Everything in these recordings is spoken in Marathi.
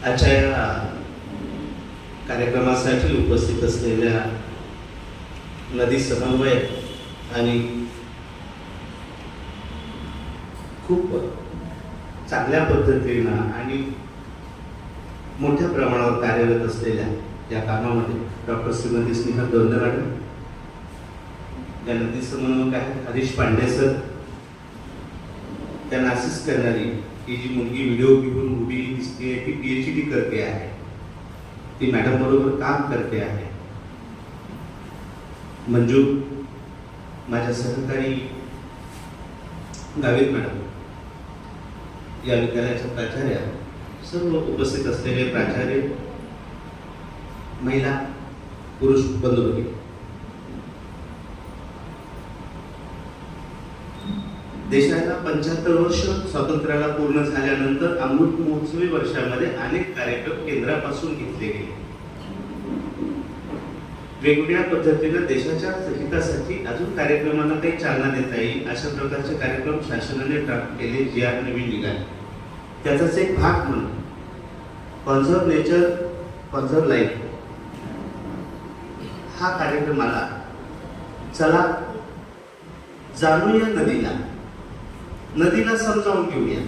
आजच्या या कार्यक्रमासाठी उपस्थित असलेल्या नदी समन्वयक आणि खूप चांगल्या पद्धतीनं आणि मोठ्या प्रमाणावर कार्यरत असलेल्या या कामामध्ये डॉक्टर श्रीमती स्नेहा दोंदे मॅडम, या नदी समन्वयक आहेत हरीश पांडे सर, त्यांना असिस्ट करणारी ही जी मुलगी व्हिडिओ घेऊन उभी दिसते ती PhD करते आहे, ती मॅडम बरोबर काम करते आहे. मंजू, माझ्या सहकारी गावित मॅडम, या विद्यालयाच्या प्राचार्या, सर्व उपस्थित असलेले प्राचार्य, महिला पुरुष बंधू, देशाला 75 वर्ष स्वातंत्र्याला पूर्ण झाल्यानंतर अमृत महोत्सवी वर्षामध्ये अनेक कार्यक्रम केंद्रापासून घेतले गेले. वेगवेगळ्या पद्धतीने देशाच्या हितासाठी अजून कार्यक्रमांना काही चालना देता येईल अशा प्रकारचे कार्यक्रम शासनाने ड्राफ्ट केले, जे आज नवीन निघाले. त्याचाच एक भाग म्हणून कॉन्झर्व नेचर कॉन्झर्व लाईफ हा कार्यक्रम आला. चला जाणूया नदीला समजावून घेऊया.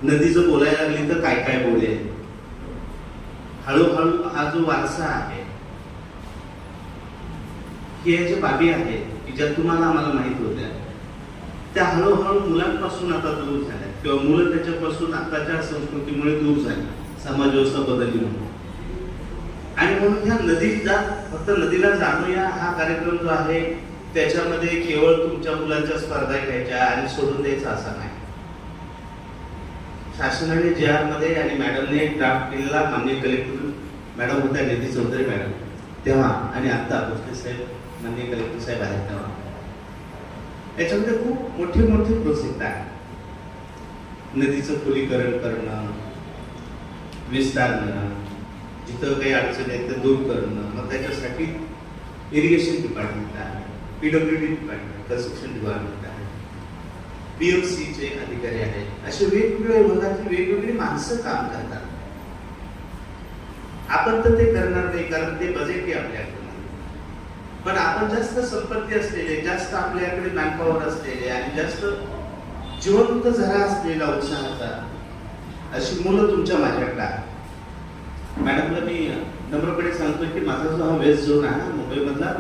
नदी जर बोलायला लागली तर काय काय बोलेल. हळूहळू हा जो वारसा आहे, हे ज्या बाबी आहेत की ज्या तुम्हाला आम्हाला माहित होत्या, त्या हळूहळू मुलांपासून आता दूर झाल्या किंवा मुलं त्याच्यापासून आताच्या संस्कृतीमुळे दूर झाली, समाज व्यवस्था बदलली म्हणून. आणि म्हणून ह्या नदीला, फक्त नदीला जाणूया हा कार्यक्रम जो आहे त्याच्यामध्ये केवळ तुमच्या मुलांच्या स्पर्धा घ्यायच्या आणि सोडून द्यायचा असा नाही. शासनाने JR मध्ये आणि मॅडमने एक ड्राफ्ट केलेला, माननीय कलेक्टर मॅडम होत्या निधी चौधरी मॅडम तेव्हा, आणि आता भोसले साहेब माननीय कलेक्टर साहेब आहेत तेव्हा, याच्यामध्ये खूप मोठे मोठे प्रोजेक्ट आहे. नदीचं खोलीकरण करणं, विस्तारणं, जिथं काही अडचणी आहेत ते दूर करणं, मग त्याच्यासाठी इरिगेशन डिपार्टमेंट आहे, PWD डिपार्टमेंट, कन्स्ट्रक्शन डिपार्टमेंट आहे, PFC चे अधिकारी आहेत. असे वेगवेगळ्या विभागातली वेगवेगळी माणसं काम करतात. आपण तर ते करणार नाही कारण ते बजेट आहे आपल्याकडे, पण आपण जास्त संपत्ती असलेले, जास्त आपल्याकडे मॅनपॉवर असलेले आणि जास्त जिवंत झरा असलेला उत्साहाचा अशी मुलं तुमच्या माझ्याकडे आहेत. मॅडमला मी नम्रपणे सांगतो की माझा जो हा वेस्ट झोन आहे मुंबईमधला,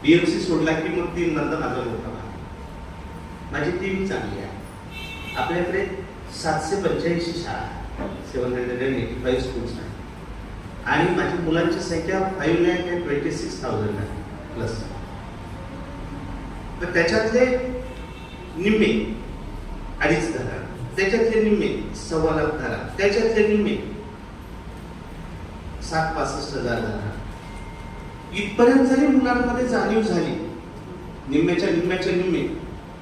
BMC सोडला की मग 3 नंतर माझा मोठा भाग, माझी टीम चांगली आहे. आपल्याकडे 785 शाळा, 785 स्कूल्स आहेत आणि माझ्या मुलांची संख्या 5,26,000 आहे प्लस. तर त्याच्यातले निम्मे 2.5 धरा, त्याच्यातले निम्मे 1.25 लाख धरा, त्याच्यातले निम्मे 60,000-65,000 धरा. इथपर्यंत जरी मुलांमध्ये जाणीव झाली, निम्म्याच्या निम्मे,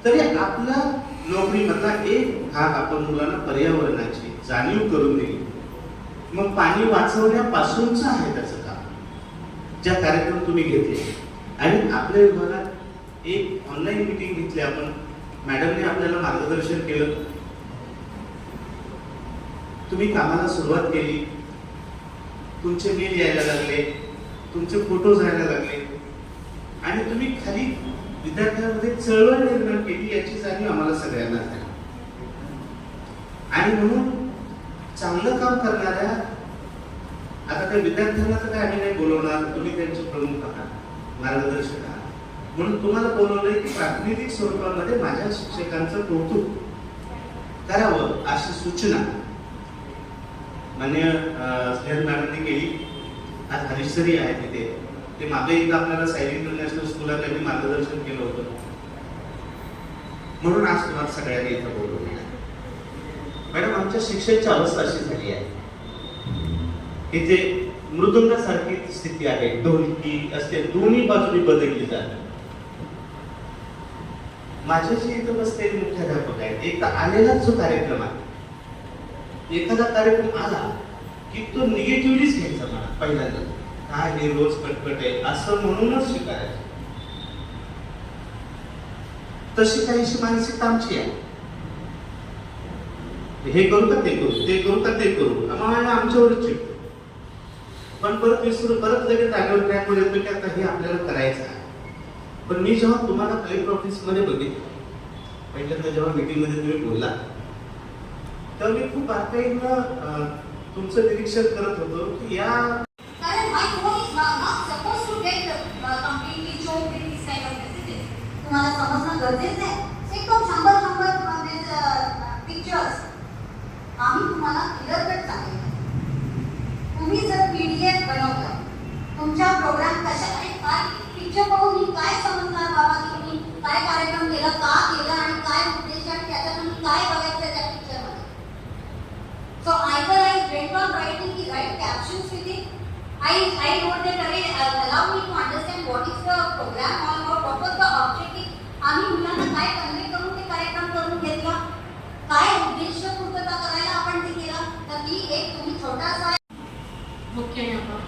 तरी आपला नोकरीमधला एक भाग आपण मुलांना पर्यावरणाची जाणीव करून दिली. मग पाणी वाचवण्यापासूनच आहे त्याचं काम. ज्या कार्यक्रम तुम्ही घेतले आणि आपल्या विभागात एक ऑनलाईन मीटिंग घेतली आपण, मॅडमने आपल्याला मार्गदर्शन केलं, तुम्ही कामाला सुरुवात केली, तुमचे मेल यायला लागले, तुमचे फोटोज यायला लागले आणि तुम्ही खाली विद्यार्थ्यांमध्ये चळवळ निर्माण केली, याची जाणीव आम्हाला सगळ्यांना झाली. आणि म्हणून चांगलं काम करणाऱ्या, आता त्या विद्यार्थ्यांना तर काय आम्ही नाही बोलवणार, तुम्ही त्यांचे प्रमुख आहात, मार्गदर्शक आहात, म्हणून तुम्हाला बोलवलंय की प्रातिनिधिक स्वरूपामध्ये माझ्या शिक्षकांचं कौतुक करावं अशी सूचना मान्य स्नेहल मॅडमने केली. आज हरीशरी आहे तिथे, ते मागे एकदा आपल्याला सायली इंटरनॅशनल स्कूलला त्यांनी मार्गदर्शन केलं होतं, म्हणून आज तुम्हाला सगळ्यांनी इथं बोलवलं. मॅडम, आमच्या शिक्षणाची अवस्था अशी झाली आहे, इथे मृदुंगासारखी स्थिती आहे, ढोलकी असते, दोन्ही बाजूनी बदलली जाते. माझ्याशी इथं बसलेले मुख्याध्यापक आहेत, एकदा आलेलाच जो कार्यक्रम आहे, एखादा कार्यक्रम आला की तो निगेटिव्हलीच घ्यायचा मला पहिल्यांदा, काय हे रोज कटकट आहे असं म्हणूनच शिकायचं. तशी काहीशी मानसिकता आमची आहे. हे करू का ते करू, ते करू का ते करू, आमच्यावरच चिडतो. पण परत विसरू, परत लगेच जागेवर ट्रॅकवर येतो की आता हे आपल्याला करायचं आहे. पण मी जेव्हा तुम्हाला कलेक्टर ऑफिसमध्ये बघितलं, पहिल्यांदा जेव्हा मीटिंगमध्ये तुम्ही बोलला, तेव्हा मी खूप बारकाईनं तुमचं निरीक्षण करत होतो की या तुम्हाला समजणं गरजेचं आहे. एकदम 100 पिक्चर्स आम्ही तुम्हाला क्लिअर कट सांगितलं. तुम्ही जर PDF बनवलं, तुमच्या प्रोग्राम कशा आणि काय पिक्चर पाहून मी काय समजणार बाबा की तुम्ही काय कार्यक्रम केला, का केला आणि काय उद्देश आणि त्याच्यात तुम्ही काय बघायचं त्या पिक्चरमध्ये. So either I went on writing the right captions with it. I wrote that array allow me to understand what is the program all about, what was the objective. आम्ही मुलांना काय कन्वे करून ते कार्यक्रम करून घेतला, काय उद्देश पूर्तता करायला आपण ते केला. तर ती एक तुम्ही छोटासा मुख्याध्यापक,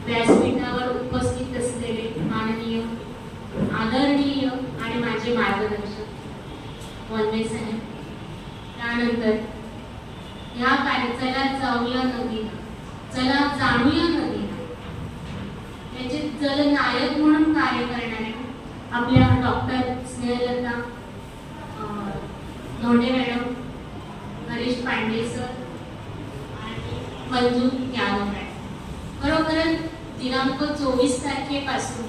व्यासपीठावर उपस्थित असलेले माननीय, आदरणीय आणि माझे मार्गदर्शक वनवे साहेब, त्यानंतर या चला जाऊया नदीला, चला जाणूया नदीला याचे जलनायक म्हणून कार्य करणारे आपल्या डॉक्टर स्नेहलता धोंडे मॅडम, हरीश पांडे सर आणि मंजू यादव मॅडम. खरोखरच दिनांक 24 तारखेपासून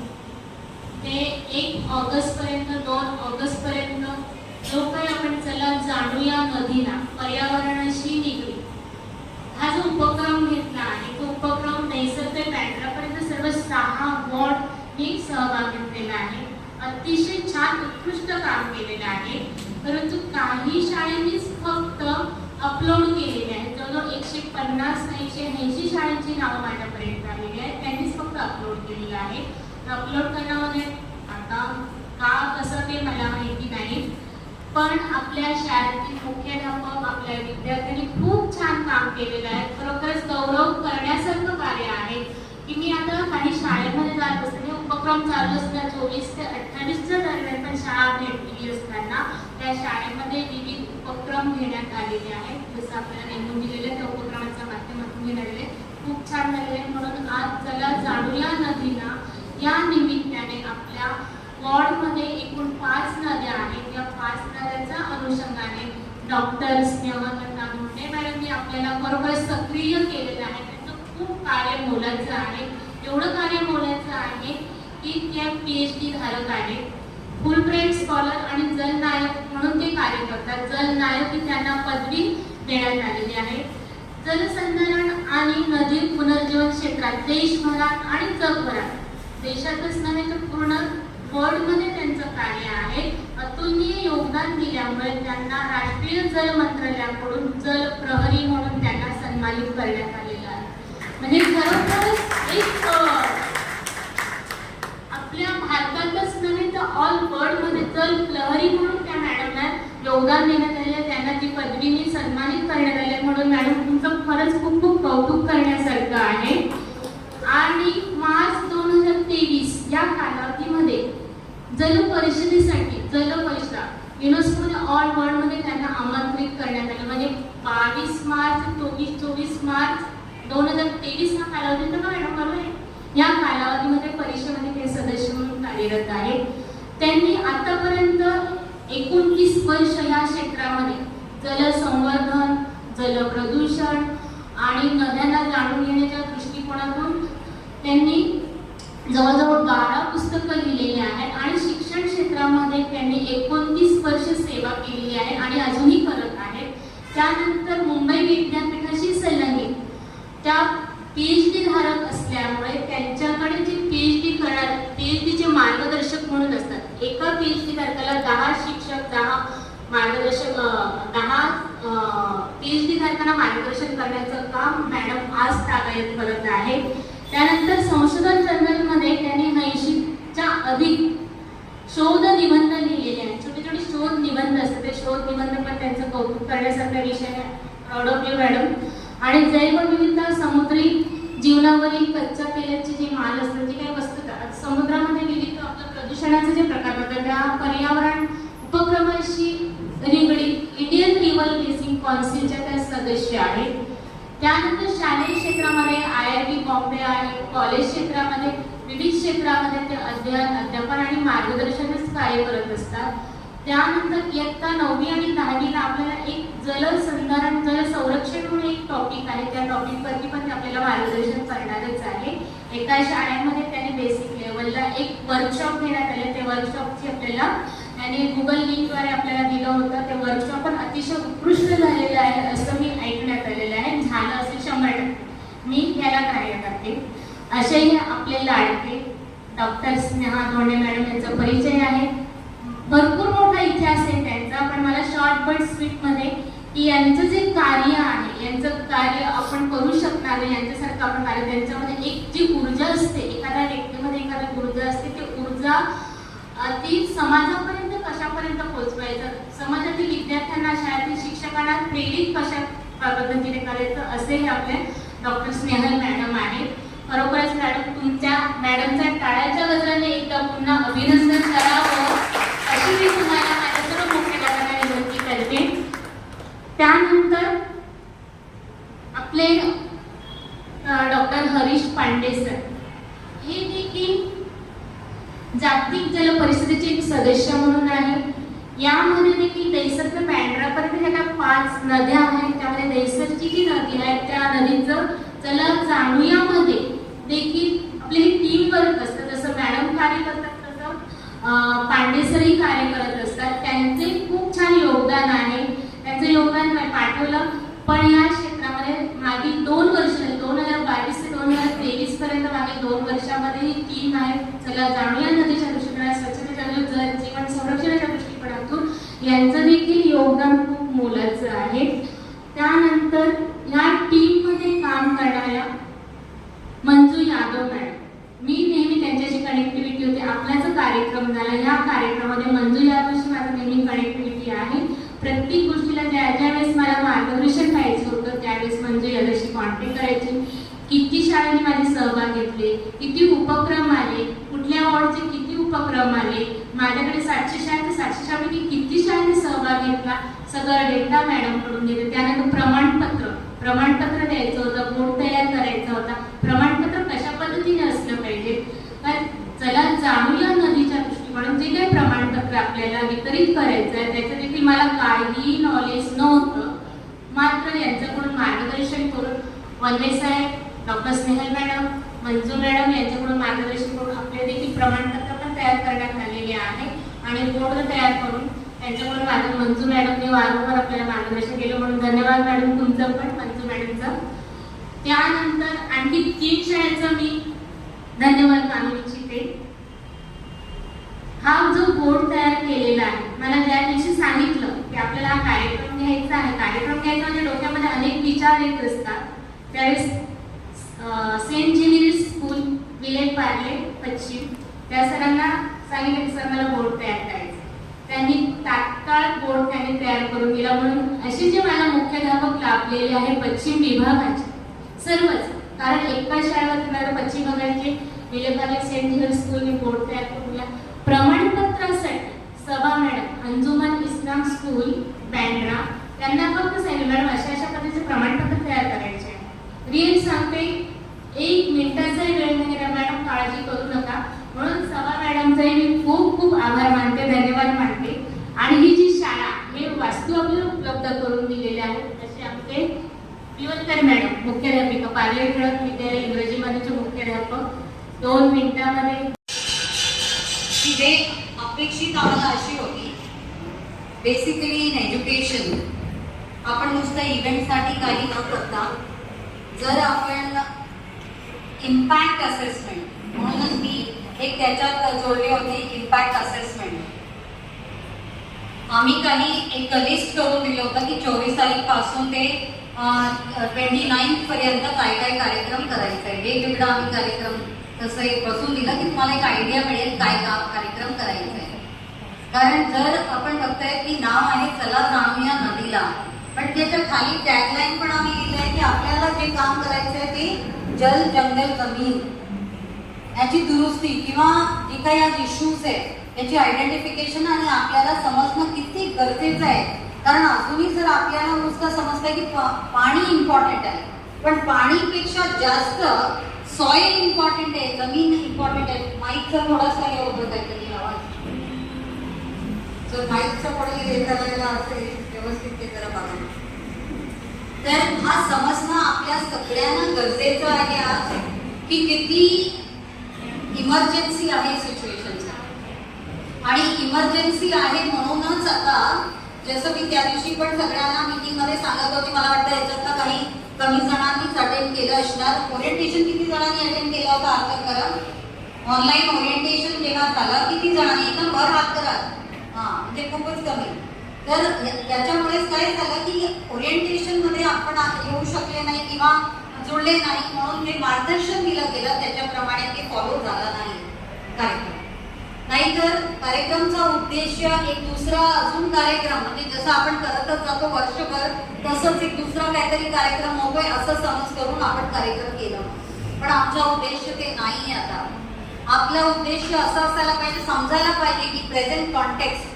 ते 1 ऑगस्टपर्यंत 2 ऑगस्टपर्यंत जो काही आपण चला जाणूया नदीला पर्यावरणाशी निगडीत हा जो उपक्रम घेतला आहे, तो उपक्रम नैसर्ग बँड्रापर्यंत सर्व 6 वॉर्डनी सहभाग घेतलेला आहे. अतिशय छान उत्कृष्ट काम केलेलं आहे. परंतु काही शाळांनीच फक्त अपलोड केलेले आहे. जवळजवळ 150-180 शाळांची नावं माझ्यापर्यंत आलेली आहेत. त्यांनीच फक्त अपलोड केलेलं आहे. अपलोड करण्यामध्ये आता का कसं ते मला माहिती नाही, पण आपल्या शाळेतील मुख्याध्यापक, आपल्या विद्यार्थ्यांनी खूप छान काम केलेलं आहे. खरोखरच गौरव करण्यासारखं कार्य आहे की मी आता काही शाळेमध्ये जात असताना उपक्रम चालू असताना 24 ते 28च्या दरम्यान पण शाळा भेटलेली असताना त्या शाळेमध्ये विविध उपक्रम घेण्यात आलेले आहेत. जसं आपल्याला नेमून दिलेल्या त्या उपक्रमाच्या माध्यमातून घेण्यात आले, खूप छान झालेले. म्हणून आज चला जाणूया नदीला या निमित्ताने आपल्या वॉर्डमध्ये एकूण 5 नद्या आहेत. या 5 नद्यांच्या अनुषंगाने डॉक्टर स्नेहलता धोंडे मॅडमनी आपल्याला बरोबर सक्रिय केलेलं आहे. त्यांचं खूप कार्य मोलाचं आहे. एवढं कार्य मोलाचं आहे की त्या PhD धारक आहेत, फुल ब्राईट स्कॉलर आणि जलनायक म्हणून ते कार्य करतात. जलनायक ही त्यांना पदवी देण्यात आलेली आहे. जलसंधारण आणि नदी पुनर्जीवन क्षेत्रात देशभरात आणि जगभरात, देशातच नव्हे तर पूर्ण वर्ल्डमध्ये त्यांचं कार्य आहे. अतुलनीय योगदान दिल्यामुळे त्यांना राष्ट्रीय जल मंत्रालयाकडून जल प्रहरी म्हणून त्यांना सन्मानित करण्यात आलेलं आहे. म्हणजे खरोखरच एक आपल्या भारतातच नव्हे तर ऑल वर्ल्डमध्ये जल प्रहरी म्हणून त्या मॅडमला योगदान देण्यात आले. त्यांना ती पदवीने सन्मानित करण्यात आले. म्हणून मॅडम तुमचं खरंच खूप खूप कौतुक करण्यासारखं आहे. आणि मार्च 2023 या कालावधीमध्ये जल परिषदेसाठी युनेस्कोने ऑल वर्ल्डमध्ये त्यांना आमंत्रित करण्यात आलं. म्हणजे 22 मार्च 24 मार्च 2023 हा कालावधी तर मॅडम बरोबर आहे. या कालावधीमध्ये परिषदेमध्ये ते सदस्य म्हणून कार्यरत आहेत. त्यांनी आतापर्यंत 29 वर्ष या क्षेत्रामध्ये जलसंवर्धन, जलप्रदूषण आणि नद्यांना जाणून घेण्याच्या दृष्टिकोनातून त्यांनी जवळजवळ 12 पुस्तकं लिहिलेली आहेत. आणि शिक्षण क्षेत्रामध्ये त्यांनी 29 वर्ष सेवा केलेली आहे आणि अजूनही करत आहेत. त्यानंतर मुंबई विद्यापीठाशी संलग्नित त्या PhD धारक असल्यामुळे त्यांच्याकडे जे PhD चे मार्गदर्शक म्हणून असतात. एका PhD धारकाला 10 शिक्षक, 10 मार्गदर्शक, 10 PhD धारकांना मार्गदर्शन करण्याचं काम मॅडम आज तागायत करत आहे. त्यानंतर संशोधन जर्नलमध्ये त्यांनी 80च्या अधिक शोध निबंध लिहिलेले आहेत. छोटे छोटे शोध निबंध असतात. ते शोध निबंध पण त्यांचं कौतुक करण्यासारखा विषय आहे. Proud of you madam. आणि जैवविविधता, समुद्री जीवनावरील कच्च्या तेलाचे जे माल असतात, जे काही वस्तू समुद्रामध्ये विविध आपलं प्रदूषणाचे जे प्रकार होतात, त्या पर्यावरण उपक्रमाशी निगडीत इंडियन रिव्हर बेसिन कौन्सिलच्या त्या सदस्य आहेत. त्यानंतर शालेय क्षेत्रामध्ये IIT बॉम्बे आहे, कॉलेज क्षेत्रामध्ये विविध क्षेत्रामध्ये ते अध्यापन आणि मार्गदर्शनच कार्य करत असतात. त्यानंतर इयत्ता 9वी आणि 10वीला आपल्याला एक जलसंधारण जल संरक्षण म्हणून एक टॉपिक आहे. त्या टॉपिकवरती पण ते आपल्याला मार्गदर्शन करणारच आहे. एका शाळेमध्ये त्यांनी बेसिक लेवलला एक वर्कशॉप घेण्यात आले. ते वर्कशॉपची आपल्याला आणि गुगल लिंकद्वारे आपल्याला दिलं होतं. ते वर्कशॉप पण अतिशय उत्कृष्ट झालेलं आहे असं मी ऐकण्यात आलेलं आहे. झालं असेल 100%. मी याला कार्य करते. असेही आपले लाडके डॉक्टर स्नेहा धोंडे मॅडम यांचा परिचय आहे. भरपूर मोठा इतिहास आहे त्यांचा, पण मला शॉर्ट बट स्वीट मध्ये की यांचं जे कार्य आहे, यांचं कार्य आपण करू शकणार नाही, यांच्यासारखं आपण कार्य, त्यांच्यामध्ये एक जी ऊर्जा असते, एखाद्या व्यक्तीमध्ये एखादी ऊर्जा असते, ती ऊर्जा ती समाजापर्यंत कशापर्यंत पोहोचवायचं, समाजातील विद्यार्थ्यांना, शाळेतील शिक्षकांना प्रेरित कशा पद्धतीने करायचं, असेही आपले डॉक्टर स्नेहल मॅडम आहेत. खरोखरच मॅडम, तुमच्या मॅडमच्या टाळ्याच्या गजराने एकदा पुन्हा अभिनंदन करावं अशी मी तुम्हाला माझ्या सर्व मुख्याध्यापकांना विनंती करते. त्यानंतर आपले डॉक्टर हरीश पांडे सर हे देखील जागतिक जल परिषदेचे एक सदस्य म्हणून आहे. यामध्ये देखील दहिसर ते बँड्रापर्यंत ह्या 5 नद्या आहेत. त्यामध्ये दहिसरची जी नदी आहे त्या नदीचं चला जाणूयामध्ये देखील आपली टीम वर्क असतं. जसं मॅडम कार्य करतात तसं पांडेसरही कार्य करत असतात. त्यांचे खूप छान योगदान आहे. त्यांचं योगदान पाठवलं, पण या क्षेत्रामध्ये मागील 2 वर्ष 2022 ते 2023 पर्यंत मागील 2 वर्षामध्ये ही टीम आहे. चला जाणूया नदीच्या दृष्टिकोनात, स्वच्छतेच्या जल जीवन संरक्षणाच्या दृष्टिकोनातून यांचं देखील योगदान खूप मोलाचं आहे. त्यानंतर या टीम मध्ये काम करणाऱ्या मंजू यादव मॅडम, मी नेहमी त्यांच्याशी कनेक्टिव्हिटी होती. आपला जो कार्यक्रम झाला या कार्यक्रमामध्ये मंजू यादवशी माझं नेहमी कनेक्टिव्हिटी आहे. प्रत्येक गोष्टीला ज्या वेळेस मला मार्गदर्शन पाहिजे होतं त्यावेळेस मंजू यादवशी कॉन्टॅक्ट करायची. किती शाळांनी माझे सहभाग घेतले, किती उपक्रम आले, कुठल्या वॉर्डचे किती उपक्रम आले, माझ्याकडे 700 शाळा ते 700 शाळेपैकी किती शाळांनी सहभाग घेतला, सगळं डेटा मॅडम कडून घेते. त्यानंतर प्रमाणपत्र द्यायचं होतं, बोर्ड तयार करायचा होता. प्रमाणपत्र कशा पद्धतीने असलं पाहिजे, चला जाणूया नदीच्या दृष्टिकोनातून जे काही प्रमाणपत्र आपल्याला वितरित करायचं आहे त्याचं देखील मला काहीही नॉलेज नव्हतं. मात्र यांच्याकडून मार्गदर्शन करून वनवे साहेब, doctor Snehal madam, Manju madam यांच्याकडून मार्गदर्शन करून आपले देखील प्रमाणपत्र पण तयार करण्यात आलेले आहे आणि बोर्ड तयार करून त्यांच्याकडून माझं मंजू मॅडमने वारंवार आपल्याला मार्गदर्शन केलं, म्हणून धन्यवाद मॅडम तुमचं पण, मंजू मॅडमचं. त्यानंतर आणखी 3 शाळेचं मी धन्यवाद मानू इच्छिते. हा जो बोर्ड तयार केलेला आहे, मला ज्या दिवशी सांगितलं की आपल्याला हा कार्यक्रम घ्यायचा आहे, कार्यक्रम घ्यायचा म्हणजे डोक्यामध्ये अनेक विचार येत असतात, त्यावेळेस Saint Xavier's school Vile Parle पश्चिम त्या सरांना सांगितलं की सर मला बोर्ड तयार करायचं. त्यांनी तात्काळ बोर्ड त्यांनी तयार करून दिला. म्हणून असे जे मला मुख्याध्यापक लाभलेले आहे पश्चिम विभागाचे सर्वच, कारण एका शाळेवर तुम्हाला पश्चिम विभागाचे Vile Parle Saint Xavier's स्कूलने board तयार करून दिला. प्रमाणपत्रासाठी सभा मॅडम, अंजुमन इस्लाम स्कूल बँड्रा, त्यांना फक्त सांगितलं मॅडम अशा पद्धतीचे प्रमाणपत्र तयार करायचे आहे. रिअल सांगते 1 मिनिटाचाही वेळ नाही गेला मॅडम, काळजी करू नका. म्हणून सभा मॅडमचाही मी खूप खूप आभार मानते, धन्यवाद मानते. आणि ही जी शाळा हे वास्तू आपल्याला उपलब्ध करून दिलेले आहेत तसे आपले पिवलकर मॅडम, मुख्याध्यापिका, पार्ले टिळक विद्यालय इंग्रजी मध्ये मुख्याध्यापक, 2 मिनिटांमध्ये जे अपेक्षित आम्हाला अशी होती. बेसिकली इन एज्युकेशन आपण नुसतं इव्हेंटसाठी काही न करता जर आपण इम्पॅक्ट असेसमेंट म्हणूनच मी एक त्याच्यात जोडले होते इम्पॅक्ट असेसमेंट. आम्ही काही एक लिस्ट करून दिलं होतं की 24 तारीखपासून ते 29 पर्यंत काय काय कार्यक्रम करायचा आहे. वेगवेगळा आम्ही कार्यक्रम तसं एक बसून दिलं की तुम्हाला एक आयडिया मिळेल काय कार्यक्रम करायचा आहे. कारण जर आपण बघताय की नाव आहे चला जाणूया नदीला, पण त्याच्या खाली टॅगलाईन पण आम्ही लिहिलंय की आपल्याला जे काम करायचं आहे ते जल जंगल जमीन याची दुरुस्ती किंवा जे काही आज इश्यूज आहेत त्याची आयडेंटिफिकेशन आणि आपल्याला समजणं किती गरजेचं आहे कारण अजूनही जर आपल्याला नुसतं समजतं की पाणी इम्पॉर्टंट आहे, पण पाणीपेक्षा जास्त सॉइल इम्पॉर्टंट आहे, जमीन इम्पॉर्टंट आहे. माईकचा थोडासा हे होतं काहीतरी आवाज, जर माईकचा पुढे हे करायला असेल व्यवस्थित ते जरा बघा. तर हा समजणं आपल्या सगळ्यांना गरजेचं आहे आज, की किती इमर्जन्सी आहे सिच्युएशनचा. आणि इमर्जन्सी आहे म्हणूनच आता जसं मी त्या दिवशी पण सगळ्यांना मीटिंगमध्ये सांगत होते, मला वाटतं याच्यातनं काही कमी जणांनीच अटेंड केलं असणार. ओरिएंटेशन किती जणांनी अटेंड केलं होतं हात करा. ऑनलाईन ओरिएंटेशन जेव्हा झालं किती जणांनी, एकदम भर हात करा. हां, म्हणजे खूपच कमी. तर याच्यामुळेच काय झालं की ओरिएंटेशनमध्ये आपण येऊ शकले नाही किंवा जुळले नाही, म्हणून जे मार्गदर्शन दिलं गेलं त्याच्याप्रमाणे ते फॉलो झाला नाही कार्यक्रम. नाहीतर कार्यक्रमचा उद्देश एक दुसरा अजून कार्यक्रम, म्हणजे जसं आपण करतच जातो वर्षभर तसंच एक दुसरा काहीतरी कार्यक्रम होतोय असं समज करून आपण कार्यक्रम केला. पण आमचा उद्देश ते नाही. आता आपला उद्देश असा असायला पाहिजे, समजायला पाहिजे की प्रेझेंट कॉन्टेक्स्ट,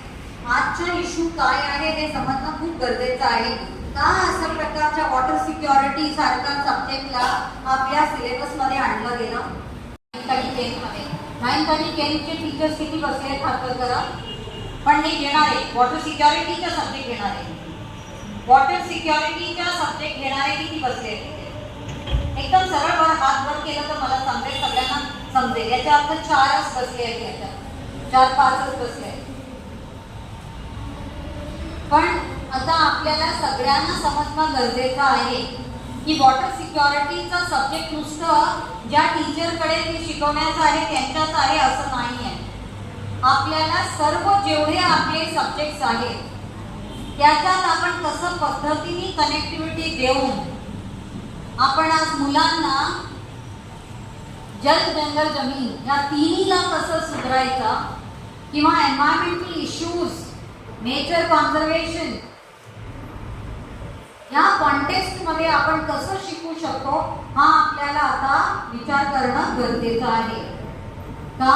आजचा इश्यू काय आहे हे समजणं खूप गरजेचं आहे. का अशा प्रकारच्या वॉटर सिक्युरिटी सारख्या सब्जेक्टला आपल्या सिलेबसमध्ये आणलं गेलं. 9th आणि 10th मध्ये 9th आणि 10th चे टीचर्स किती बसले खातर करा, पण हे घेणारे वॉटर सिक्युरिटीचा सब्जेक्ट घेणारे, वॉटर सिक्युरिटीचा सब्जेक्ट घेणारे किती बसले? एकदम सरळ हात वर केलं तर मला समजेल, सगळ्यांना समजेल. याच्या अर्थ 4च बसले आहेत, याच्यात 4-5च बसले आहेत. पण आता आपल्याला सगळ्यांना समजणं गरजेचं आहे की वॉटर सिक्युरिटीचा सब्जेक्ट नुसतं ज्या टीचरकडे ते शिकवण्याचं आहे त्यांच्याच आहे असं नाही आहे. आपल्याला सर्व जेवढे आपले सब्जेक्ट्स आहेत त्याच्यात आपण कसं पद्धतीने कनेक्टिव्हिटी देऊन आपण आज मुलांना जल जंगल जमीन या तिन्हीला कसं सुधारायचं, किंवा एन्व्हायरमेंटल इश्यूज, नेचर कॉन्झर्वेशन या कॉन्टेक्स्ट मध्ये आपण कसं शिकू शकतो हा आपल्याला आता विचार करणं गरजेचं आहे. का?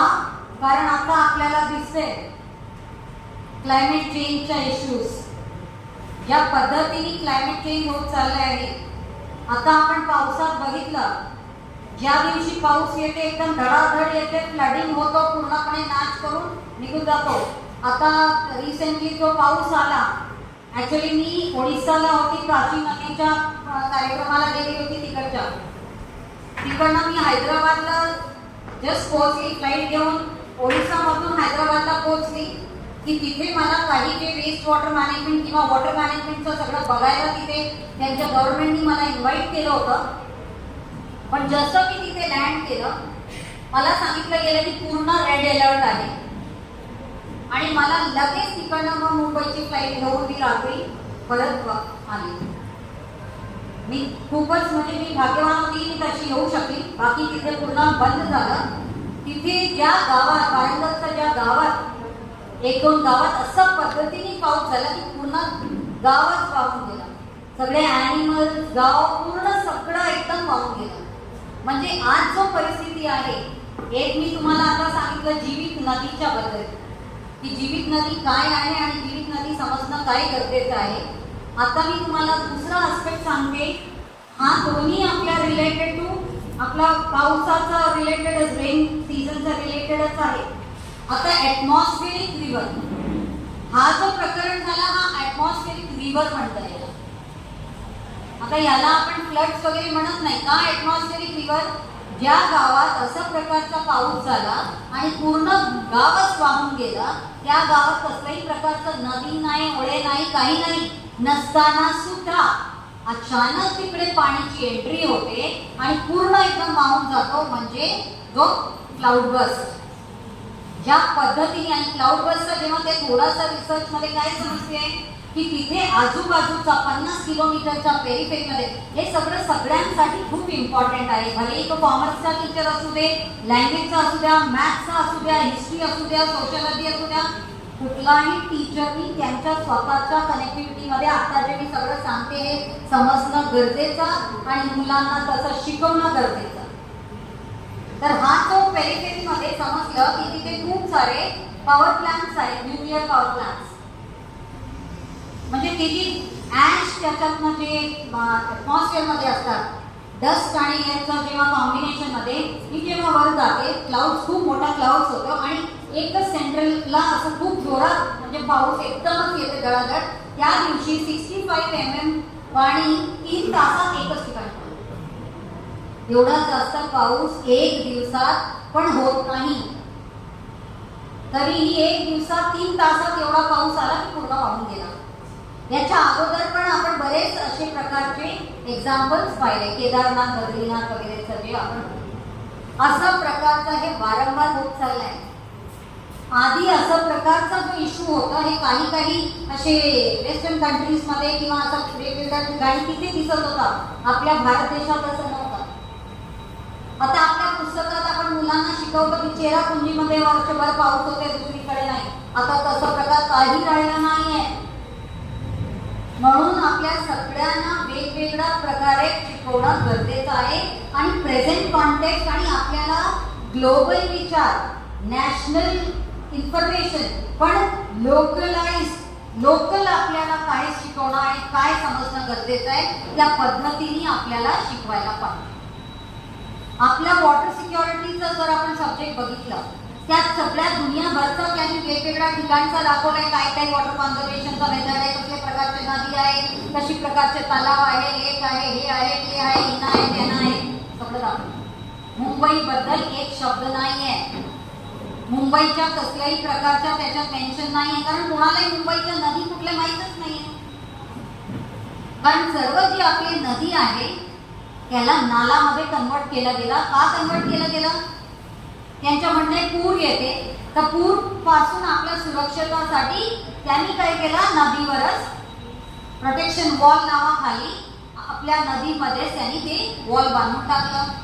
कारण आता आपल्याला दिसते क्लायमेट चेंजच्या इश्यूज, ज्या पद्धतीने क्लायमेट चेंज होत चालले आहे. आता आपण पावसात बघितलं, ज्या दिवशी पाऊस येते एकदम धडाधड येते, फ्लडिंग होतो, पूर्णपणे नाश करून निघून जातो. आता रिसेंटली जो पाऊस आला, ऍक्च्युली मी ओडिसाला होती, प्राची नदीच्या कार्यक्रमाला गेली होती. तिकडनं मी हैदराबादला जस्ट पोहोचली, फ्लाईट घेऊन ओडिसामधून हैदराबादला पोहोचली की तिथे मला काही जे वेस्ट वॉटर मॅनेजमेंट किंवा वॉटर मॅनेजमेंटचं सगळं बघायला तिथे त्यांच्या गव्हर्नमेंटनी मला इन्व्हाइट केलं होतं. पण जसं मी तिथे लँड केलं मला सांगितलं गेलं की पूर्ण रेड अलर्ट आहे. आणि मला लगेच तिकडनं मग मुंबईची फ्लाईट घेऊन मी रात्री परत आली. मी खूपच म्हणजे मी भाग्यवान होती की तशी येऊ शकली. बाकी तिथे पूर्ण बंद झालं. तिथे ज्या गावात वारंगलच्या ज्या गावात 1-2 गावात असं पद्धतीने पाऊस झाला की पूर्ण गावच वाहून गेला. सगळे ॲनिमल्स, गाव पूर्ण सगळं एकदम वाहून गेलं. म्हणजे आज जो परिस्थिती आहे, एक मी तुम्हाला आता सांगितलं जीवित नदीच्या बद्दल की जीवित नदी काय आहे आणि जीवित नदी समजणं काय गरजेचं आहे. आता मी तुम्हाला दुसरा आस्पेक्ट सांगते. हा दोन्ही आपल्या रिलेटेड टू आपला पावसाचा रिलेटेडच, रेन सीझनचा रिलेटेडच आहे. आता ॲटमॉस्फेरिक रिव्हर हा जो प्रकरण झाला, हा ॲटमॉस्फेरिक रिव्हर म्हणता येईल. आता याला आपण फ्लड्स वगैरे म्हणत नाही. का ॲटमॉस्फेरिक रिव्हर? ज्या गावात अशा प्रकारचा पाऊस झाला आणि पूर्ण गावच वाहून गेला, त्या गावात कसल्याही प्रकारचं नदी नाही, ओढे नाही, काही नाही नसताना सुद्धा अचानक तिकडे पाण्याची एंट्री होते आणि पूर्ण एकदम वाहून जातो, म्हणजे जो क्लाउड बर्स्ट. ज्या पद्धतीने, आणि क्लाउड बर्स्टचा जेव्हा ते थोडासा रिसर्च मध्ये काय समजते की तिथे आजूबाजूचा 50 किलोमीटरच्या पेरिफेरीमध्ये हे सगळं सगळ्यांसाठी खूप इम्पॉर्टंट आहे. भलेही तो कॉमर्सचा टीचर असू दे, लँग्वेजचा असू द्या, मॅथ्सचा असू द्या, हिस्ट्री असू द्या, सोशलॉजी असू द्या, कुठलाही टीचरनी त्यांच्या स्वतःच्या कनेक्टिव्हिटीमध्ये आता जे मी सगळं सांगते हे समजणं गरजेचं आणि मुलांना तसं शिकवणं गरजेचं. तर हा जो पेरिफेरीमध्ये समजलं की तिथे खूप सारे पॉवर प्लांट्स आहेत, न्यूक्लिअर पॉवर प्लांट्स. म्हणजे ते जी ॲश त्याच्यातनं जे ॲटमॉस्फिअरमध्ये असतात, डस्ट आणि एअरचं जेव्हा कॉम्बिनेशनमध्ये मी जेव्हा वर जाते, क्लाउड्स खूप मोठा क्लाउड्स होतो आणि एकच सेंट्रलला असं खूप जोरात म्हणजे पाऊस एकदमच येते धडाधड. त्या दिवशी 65 mm पाणी 3 तासात एकच ठिकाणी पडतं. एवढा जास्त पाऊस एक दिवसात पण होत नाही. तरीही एक दिवसात 3 तासात एवढा पाऊस आला की पूर्ण वाहून गेला. याच्या अगोदर पण आपण बरेच असे प्रकारचे एक्झाम्पल्स पाहिले, केदारनाथ, बद्रीनाथ वगैरे सगळे आपण असा प्रकारचा हे वारंवार होत चाललाय. आधी असं प्रकारचा जो इश्यू होता हे काही असे वेस्टर्न कंट्रीजमध्ये किंवा असं वेगवेगळ्या ठिकाणी तिथे दिसत होता. आपल्या भारत देशात असं नव्हतं. आता आपल्या पुस्तकात आपण मुलांना शिकवतो की चेरापुंजीमध्ये वर्षभर पाऊस होते, दुसरीकडे नाही. आता तसा प्रकार काही राहिला नाहीये. म्हणून आपल्या सगळ्यांना वेगवेगळ्या प्रकारे शिकवणं गरजेचं आहे आणि प्रेझेंट कॉन्टेक्स्ट आणि आपल्याला ग्लोबल विचार, नॅशनल इन्फॉर्मेशन पण लोकल आपल्याला काय शिकवणं आहे, काय समजणं गरजेचं आहे, त्या पद्धतीने आपल्याला शिकवायला पाहिजे. आपल्या वॉटर सिक्युरिटीचा जर आपण सब्जेक्ट बघितलं, त्यात सगळ्या दुनियाभरचा त्यांनी वेगवेगळ्या ठिकाणचा दाखवलाय. काय वॉटर कॉन्झर्वेशनचा मेथड आहे, कसल्या प्रकारचे नदी आहे, कशी प्रकारचे तलाव आहे, लेक आहे, हे आहे, ते आहे, हिना आहे, त्यांना आहे, सगळं दाखवलं. मुंबईबद्दल एक शब्द नाहीये. मुंबईच्या कसल्याही प्रकारच्या त्याच्यात मेन्शन नाहीये, कारण कोणालाही मुंबईच्या नदी कुठल्या माहीतच नाहीये. कारण सर्व जी आपली नदी आहे त्याला नालामध्ये कन्वर्ट केलं गेलं. का कन्वर्ट केलं गेलं? त्यांच्या म्हणणे पूर येते, तर पूर पासून आपल्या सुरक्षेसाठी त्यांनी काय केलं, नदीवरच प्रोटेक्शन वॉल नावाखाली आपल्या नदीमध्ये त्यांनी ते वॉल बांधून टाकलं.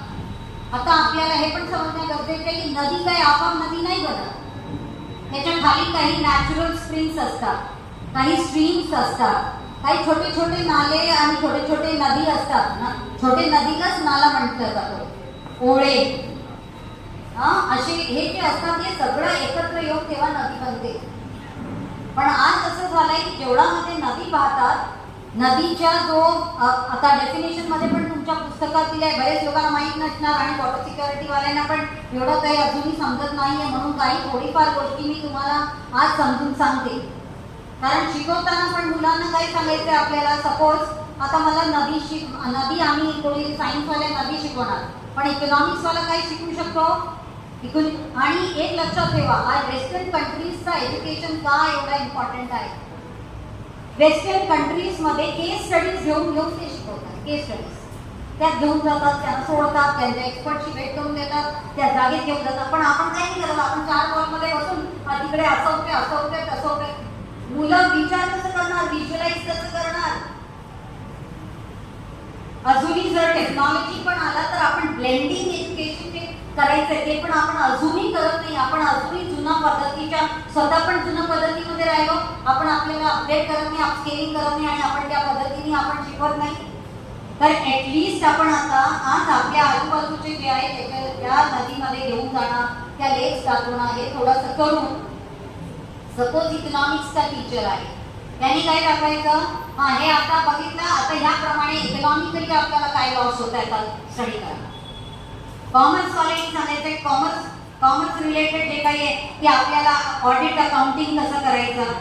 आता आपल्याला हे पण समजणे गरजेचे आहे की नदी काय आपोआप नदी नाही बनत. त्याच्या खाली काही नॅचरल स्प्रिंग्स असतात, काही स्ट्रीम्स असतात, काही छोटे छोटे नाले आणि छोटे छोटे नदी असतात ना. छोटे नदीलाच नाला म्हटलं जातो, ओळे असे हे जे असतात हे सगळं एकत्र येऊन तेव्हा नदी बनते. पण आज असं झालंय की जेवढामध्ये नदी वाहतात, नदीच्या जो आता डेफिनेशन मध्ये पण तुमच्या पुस्तकात दिले आहे, बरेच लोकांना माहीत नसणार आणि वॉटर सिक्युरिटी वाल्यांना पण एवढं काही अजूनही समजत नाहीये. म्हणून काही थोडीफार गोष्टी मी तुम्हाला आज समजून सांगते. कारण शिकवताना पण मुलांना काय सांगायचं आपल्याला, सपोज आता मला नदी आम्ही कोणी सायन्सवाल्या नदी शिकवणार, पण इकॉनॉमिक्स वाला काय शिकू शकतो. आणि एक लक्षात ठेवा, आज वेस्टर्न कंट्रीजचा एज्युकेशन का एवढा इम्पॉर्टंट आहे. वेस्टर्न कंट्रीज मध्ये केस स्टडीज घेऊन ते शिकवतात. केस स्टडीज त्यात घेऊन जातात, त्यांना सोडतात, त्यांच्या एक्सपर्टशी भेट करून देतात, त्या जागेत घेऊन जातात. पण आपण काय नाही करत, आपण 4 वॉलमध्ये बसून तिकडे असं होते तसं होते. मुलं विचार कसं करणार, व्हिज्युअलाइज कसं करणार. अजूनही जर टेक्नॉलॉजी पण आला तर आपण ब्लेंडिंग एज्युकेशन जे करायचंय ते पण आपण अजूनही करत नाही. आपण अजूनही जुन्या पद्धतीच्या, स्वतः पण जुन्या पद्धतीमध्ये राहिलो. आपण आपल्याला अपडेट करत नाही, अपस्केलिंग करत नाही आणि आपण त्या पद्धतीने आपण शिकवत नाही. तर ऍटलिस्ट आपण आता आज आपल्या आजूबाजूचे जे आहे त्या नदीमध्ये घेऊन जाणार, त्या लेक्स दाखवणं हे थोडंसं करून. सपोज इकॉनॉमिक्सचा टीचर आहे, त्यांनी काय टाकायचं, हे आता बघितलं, आता ह्याप्रमाणे इकॉनॉमिकली आपल्याला काय लॉस होत आहे स्टडी करा. कॉमर्स वाल्यांनी सांगायचं, कॉमर्स रिलेटेड जे काही आहे की आपल्याला ऑडिट अकाउंटिंग कसं करायचं,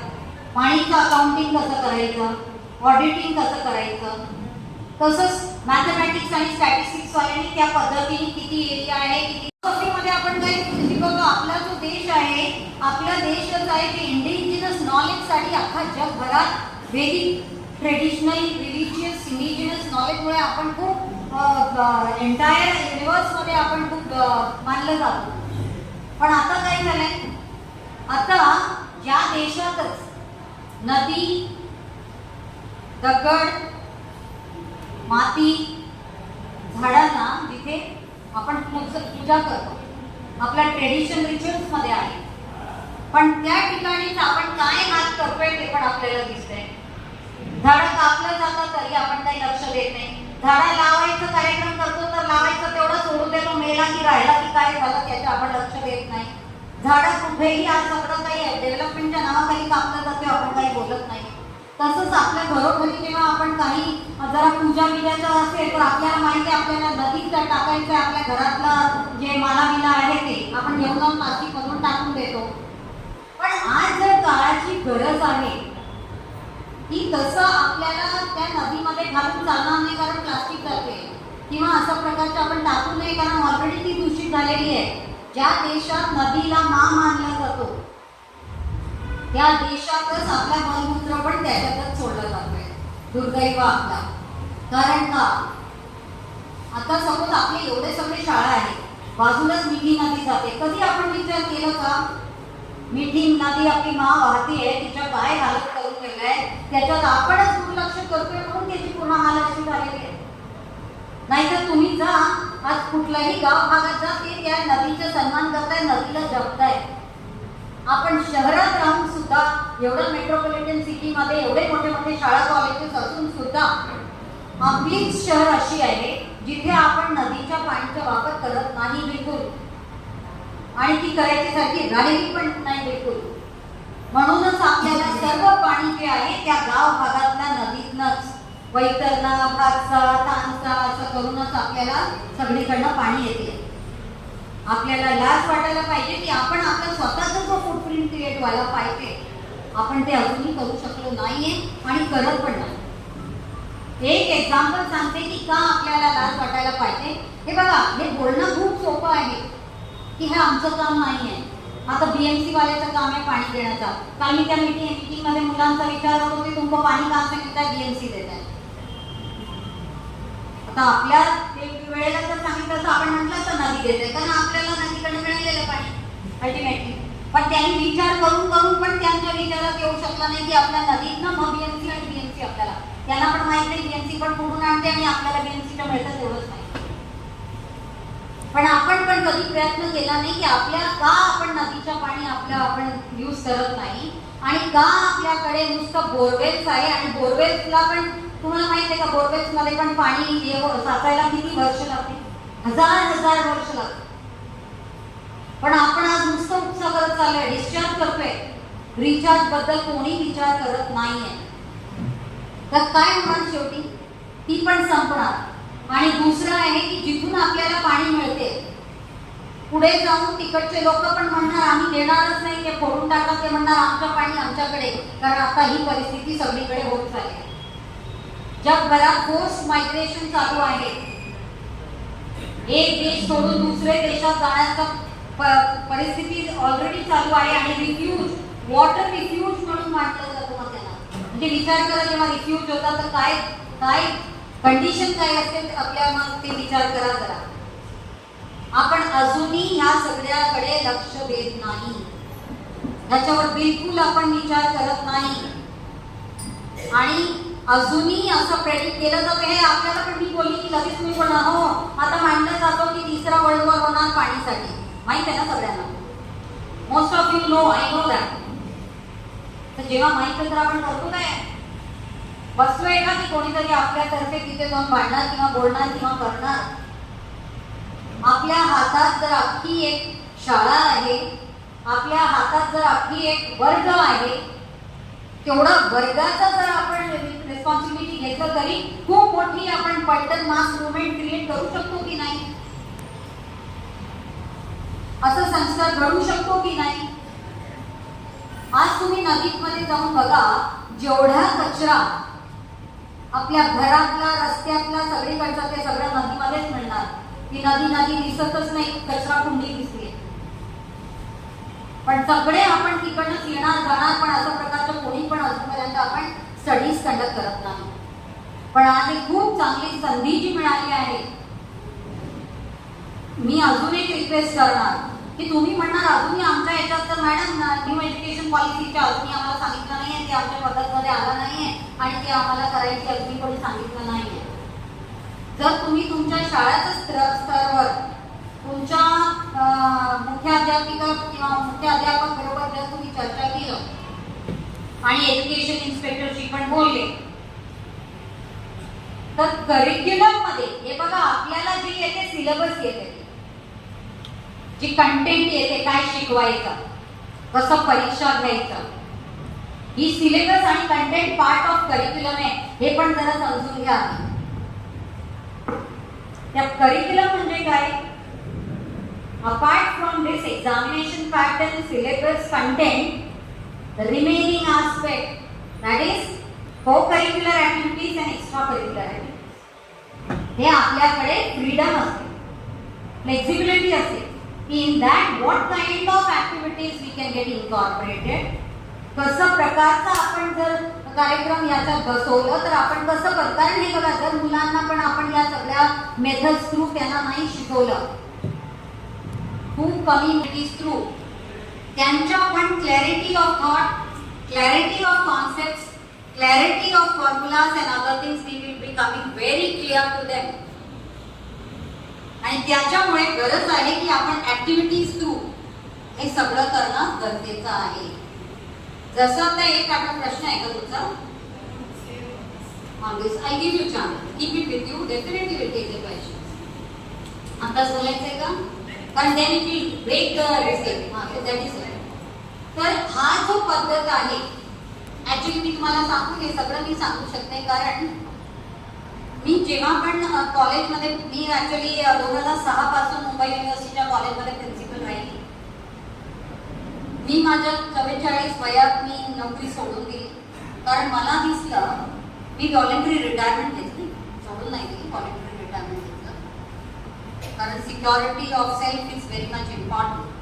पाणीचं अकाउंटिंग कसं करायचं, ऑडिटिंग कसं करायचं. तसंच मॅथमॅटिक्स आणि स्टॅटिस्टिक्स वाल्यांनी त्या पद्धतीने किती एरिया आहे, किती मध्ये आपण काय शिकवतो. आपला जो देश आहे, आपला देशच आहे जे इंडिजिनस नॉलेजसाठी अख्खा जगभरात वेदिक ट्रेडिशनल रिलिजियस इंडिजिनस नॉलेजमुळे आपण खूप एंटायर युनिवर्समध्ये आपण खूप मानलं जातो. पण आता काय झालंय, आता ज्या देशातच नदी, दगड, माती, झाडांना जिथे आपण पूजा करतो, आपल्या ट्रेडिशन रिच्युअल्स मध्ये आहे, पण त्या ठिकाणीच आपण काय हात करतोय ते पण आपल्याला दिसतंय. झाडं कापलं जातं तरी आपण काही लक्ष देत नाही. झाडं लावायचं कार्यक्रम करतो तर लावायचं तेवढं सोडून देतो, मेला की राहिला की काय झालं त्याचं आपण लक्ष देत नाही. झाडं कुठेही आज सगळं काही डेव्हलपमेंटच्या नावाखाली कापलं जाते, आपण काही बोलत नाही. तसंच आपल्या घरोघरी जेव्हा आपण काही जरा पूजा बिजाचं असेल तर आपल्याला माहिती आहे आपल्याला नदीत टाकायचं आहे, आपल्या घरातलं जे मालाविला आहे ते आपण घेऊन जाऊन प्लास्टिक मधून टाकून देतो. पण आज जर काळाची गरज आहे की तसं आपल्याला त्या नदीमध्ये घालून चालणार नाही कारण प्लास्टिक जाते किंवा अशा प्रकारचं आपण टाकू नये कारण ऑलरेडी ती दूषित झालेली आहे. ज्या देशात नदीला मानला जातो त्या देशातच आपला मलमूत्र पण त्याच्यातच सोडलं जातोय. दुर्दैव आपला. कारण का आता सपोज आपले एवढे सगळे शाळा आहेत, बाजूलाच मिठी नदी जाते. कधी आपण विचार केला का मिठी नदी आपली माँ वाहती आहे, तिच्या काय हालत करून ठेवलाय, त्याच्यात आपणच दुर्लक्ष करतोय म्हणून त्याची पूर्ण हाल अशी झालेली आहे. नाहीतर तुम्ही जा आज कुठल्याही गाव भागात जा, ते त्या नदीचा सन्मान करताय, नदीला जपताय. आपण शहरात राहून सुद्धा एवढं मेट्रोपॉलिटन सिटीमध्ये एवढे मोठे मोठे शाळा कॉलेजेस असून सुद्धा आपलीच शहर अशी आहे जिथे आपण नदीच्या पाण्याचा वापर करत नाही बिलकुल, आणि ती करायची सारखी राहिली पण नाही बिलकुल. म्हणूनच आपल्याला सर्व पाणी जे आहे त्या गाव भागातल्या नदीतनंच वैतरणा, भातसा, तानसा असं करूनच आपल्याला सगळीकडनं पाणी येते. आपल्याला लाज वाटायला पाहिजे की आपण आपला स्वतःचा जो फुटप्रिंट क्रिएट व्हायला पाहिजे, आपण ते अजूनही करू शकलो नाहीये आणि करत पण नाही. एक एक्झाम्पल सांगते की का आपल्याला लाज वाटायला पाहिजे. हे बघा, हे बोलणं खूप सोपं आहे की हे आमचं काम नाही आहे. आता बीएमसी वाल्याचं काम आहे पाणी देण्याचा. काल मी त्या मीटिंग मध्ये मुलांचा विचार होतो की तुमचं पाणी का सांगितलं बीएमसी देत आहे. आता आपल्या वेळेला जर सांगितलं तर आपण म्हटलं तर नदी देते कारण आपल्याला नदीकडे मिळालेलं पाणी अल्टिमेटली. पण त्यांनी विचार करून करून पण त्यांच्या विचारात येऊ शकला नाही की आपल्या नदीतनं मग बीएमसी आणि बीएमसी आपल्याला, त्यांना पण माहित नाही बीएमसी पण कुठून आणते आणि आपल्याला बीएमसीला मिळतं तेवढंच नाही. पण आपण पण कधी प्रयत्न केला नाही की आपल्या का आपण नदीचं पाणी आपण यूज करत नाही आणि का आपल्याकडे नुसतं बोरवेल्स आहे आणि बोरवेल्सला पण तुम्हाला माहिती आहे का बोरवेल्स मध्ये पण पाणी साचायला किती वर्ष लागते, हजार वर्ष लागते. पण आपण आज नुसतं उपसा करत चाललोय, डिस्चार्ज करतोय, रिचार्ज बद्दल कोणी विचार करत नाहीये. तर काय होणार शेवटी, ती पण संपणार. आणि दुसरं आहे की जिथून आपल्याला पाणी मिळते पुढे जाऊन तिकडचे लोक पण म्हणणार आम्ही देणारच नाही, ते फोडून टाकतात, ते म्हणणार आमचं पाणी आमच्याकडे. कारण आता ही परिस्थिती सगळीकडे होत चालली. जगभरात फोर्स मायग्रेशन चालू आहे. एक देश सोडून दुसरे देशात जाण्याचा परिस्थिती ऑलरेडी चालू आहे आणि रिफ्यूज, वॉटर रिफ्यूज म्हणून म्हटलं जातं मग त्याला. म्हणजे विचार करा जेव्हा रिफ्यूज होता तर काय काय कंडिशन काय असेल आपल्या, मग ते विचार करा जरा. आपण अजूनही ह्या सगळ्याकडे लक्ष देत नाही, ह्याच्यावर बिलकुल आपण विचार करत नाही. आणि अजूनही असं प्रेडिक्ट केलं जातं, हे आपल्याला पण मी बोलली की लगेच मी बोलणार हो आता मांडलं जातं की 3रा वर्ल्ड वॉर होणार पाणीसाठी. माहित आहे ना सगळ्यांना, most of you know, I know that. तर जेव्हा माहित तर आपण करतो काय, बसलोय का की कोणीतरी आपल्यातर्फे तिथे जाऊन भांडणार किंवा बोलणार किंवा करणार. आपल्या हातात जर अख्खी एक शाळा आहे, आपल्या हातात जर अख्खी एक वर्ग आहे, तेवढा वर्गाचा जर आपण रिस्पॉन्सिबिलिटी घेतलं तरी खूप मोठी आपण पलटन मास मुवमेंट क्रिएट करू शकतो की नाही, असं संस्कार घडू शकतो की नाही. आज तुम्ही नदीमध्ये जाऊन बघा, जेवढा कचरा आपल्या घरातला, रस्त्यातला, सगळीकडचा ते सगळं नदीमध्येच मिळणार. ती नदी दिसतच नाही, कचरा कुंडी दिसते. पण सगळे आपण तिकडनंच येणार जाणार, पण अशा प्रकारचं कोणी पण अजूनपर्यंत आपण स्टडीज कंडक्ट करत नाही. पण आज एक खूप चांगली संधी जी मिळाली आहे, मी अजून एक रिक्वेस्ट करणार की तुम्ही म्हणणार अजूनही आमच्या याच्यात तर मॅडम न्यू एज्युकेशन पॉलिसीच्या अजूनही आम्हाला सांगितलं नाहीये, ते आमच्या पद्धतमध्ये आलं नाहीये आणि ते आम्हाला करायची अजूनही कोणी सांगितलं नाहीये. जर तुम्ही तुमच्या शाळेच्या स्तरावर तुमच्या मुख्याध्यापिका किंवा मुख्याध्यापक बरोबर जर तुम्ही चर्चा केलं आणि एज्युकेशन इन्स्पेक्टरशी पण बोलले, तर करिक्युलम मध्ये हे बघा आपल्याला जे येते सिलेबस येते, जी कंटेंट येते, काय शिकवायचं, कसं परीक्षा घ्यायचं, ही सिलेबस आणि कंटेंट पार्ट ऑफ करिक्युलम आहे हे पण जरा समजून घ्या. त्या करिक्युलम म्हणजे काय? Apart from this examination pattern, syllabus, content, the remaining aspect, that is co-curricular activities and extracurricular activities. हे आपल्याकडे फ्रीडम असते, फ्लेक्सिबिलिटी असते की in that what kind of activities we can get incorporated. कसं प्रकारचा आपण जर कार्यक्रम याच्यात बसवलं तर आपण कसं करतो. कारण हे बघा, जर मुलांना पण आपण या सगळ्या मेथड्स थ्रू त्यांना नाही शिकवलं, खूप कम्युनिटीज थ्रू त्यांच्या पण clarity of thought, clarity of concepts, clarity of formulas and other things we will be coming very clear to them. आणि त्याच्यामुळे गरज आहे की आपण ऍक्टिव्हिटीज थ्रू हे सगळं करणं गरजेचं आहे. जसं आता एक आपला प्रश्न आहे का तुमचा on this, I give you chance, keep it with you, definitely will take the question. आता बोलायचंय का? कारण then it will break the reset. That is. तर हा जो पद्धत आहे, ऍक्च्युली मी तुम्हाला सांगू, हे सगळं मी सांगू शकते कारण मी जेव्हा पण कॉलेजमध्ये, मी ऍक्च्युली 2006 पासून मुंबई युनिव्हर्सिटीच्या कॉलेजमध्ये प्रिन्सिपल राहिली. मी माझ्या 44 वयात मी नोकरी सोडून दिली कारण मला दिसलं, मी व्हॉलंटरी रिटायरमेंट घेतली, सोडून नाही दिली, व्हॉलंटरी रिटायरमेंट घेतलं. कारण security of self is very much important.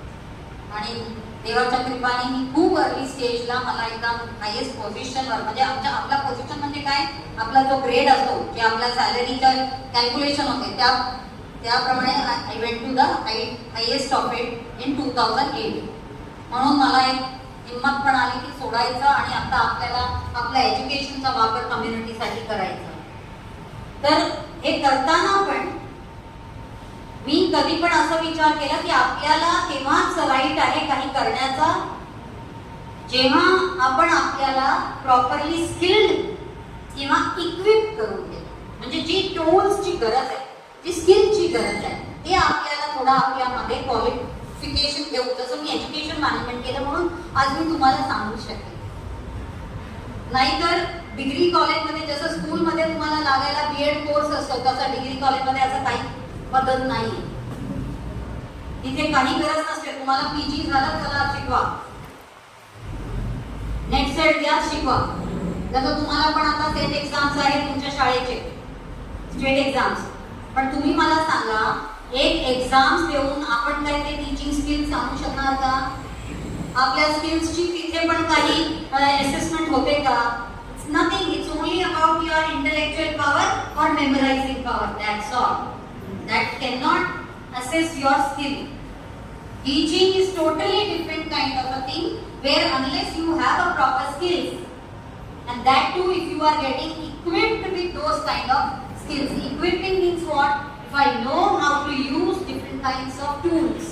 आणि देवाच्या कृपाने मी खूप अर्ली स्टेजला मला एकदम हायेस्ट पोझिशनवर, म्हणजे आपला पोझिशन म्हणजे काय, आपला जो ग्रेड असतो, जे आपल्या सॅलरीचं कॅल्क्युलेशन होते त्याप्रमाणे I went to the highest of it in 2008. म्हणून मला एक हिंमत पण आली की सोडायचं आणि आता आपल्याला आपल्या एज्युकेशनचा वापर कम्युनिटीसाठी करायचा. तर हे करताना पण मी कधी पण असं विचार केला की आपल्याला तेव्हाच राईट आहे काही करण्याचा जेव्हा आपण आपल्याला प्रॉपरली स्किल्ड किंवा इक्विप करून घेतो. म्हणजे जी टूल्सची गरज आहे, जी स्किलची गरज आहे, ते आपल्याला थोडं आपल्यामध्ये क्वालिफिकेशन घेऊ. जसं मी एज्युकेशन मॅनेजमेंट केलं म्हणून आज मी तुम्हाला सांगू शकते. नाहीतर डिग्री कॉलेजमध्ये जसं स्कूलमध्ये तुम्हाला लागायला बीएड कोर्स असतो, तसं डिग्री कॉलेजमध्ये असं काही पद्धत नाही. तिथे काही गरज नसते. तुम्हाला पीजी झालं, चला शिकवा, नेट सेट द्या, शिकवा. जसं तुम्हाला पण आता सेट एक्झाम्स आहेत तुमच्या शाळेचे, स्टेट एक्झाम्स. पण तुम्ही मला सांगा, एक एक्झाम्स देऊन आपण काय ते टीचिंग स्किल्स सांगू शकणार का? आपल्या स्किल्सची तिथे पण काही असेसमेंट होते का? It's nothing. It's only about your intellectual power और memorising power. That's all. That cannot assess your skill. Teaching is totally different kind of a thing where unless you have a proper skills, and that too if you are getting equipped with those kind of skills. Equipping means what? If I know how to use different kinds of tools,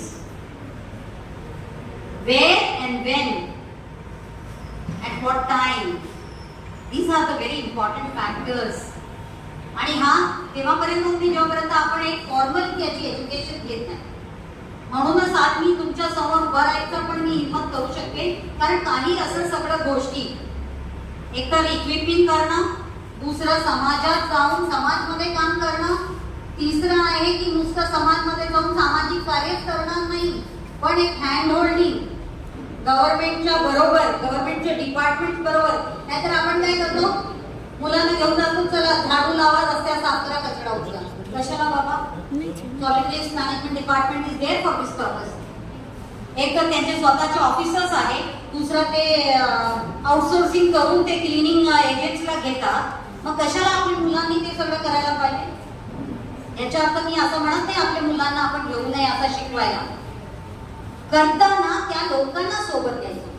where and when, at what time, these are the very important factors. आणि हा तेव्हापर्यंत होती जेव्हापर्यंत आपण एक फॉर्मल याची एज्युकेशन घेत नाही. म्हणूनच आज मी तुमच्या समोर उभं राहायचं पण मी हिंमत करू शकते. कारण काही असं सगळं गोष्टी, एकतर इक्विपिंग करणं, दुसरं समाजात जाऊन समाजमध्ये काम करणं, तिसरं आहे की नुसतं समाजमध्ये जाऊन सामाजिक कार्यच करणार नाही, पण एक हँड होल्डिंग गव्हर्नमेंटच्या बरोबर, गव्हर्नमेंटच्या डिपार्टमेंट बरोबर. नाहीतर आपण काय करतो, मुलांना घेऊन जातो, चला झाडू लावा, रस्त्या साफ करा, कचरा उचला. कशाला बाबा? Solid waste management department is there for this purpose. एक तर त्यांचे स्वतःचे ऑफिसर्स आहे, दुसरं ते आउटसोर्सिंग करून ते क्लिनिंग एजंट्सला घेतात. मग कशाला आपल्या मुलांनी ते सगळं करायला पाहिजे? याच्या अर्थ मी असं म्हणत नाही आपल्या मुलांना आपण घेऊ नये असं शिकवायला. करताना त्या लोकांना सोबत घ्यायचं,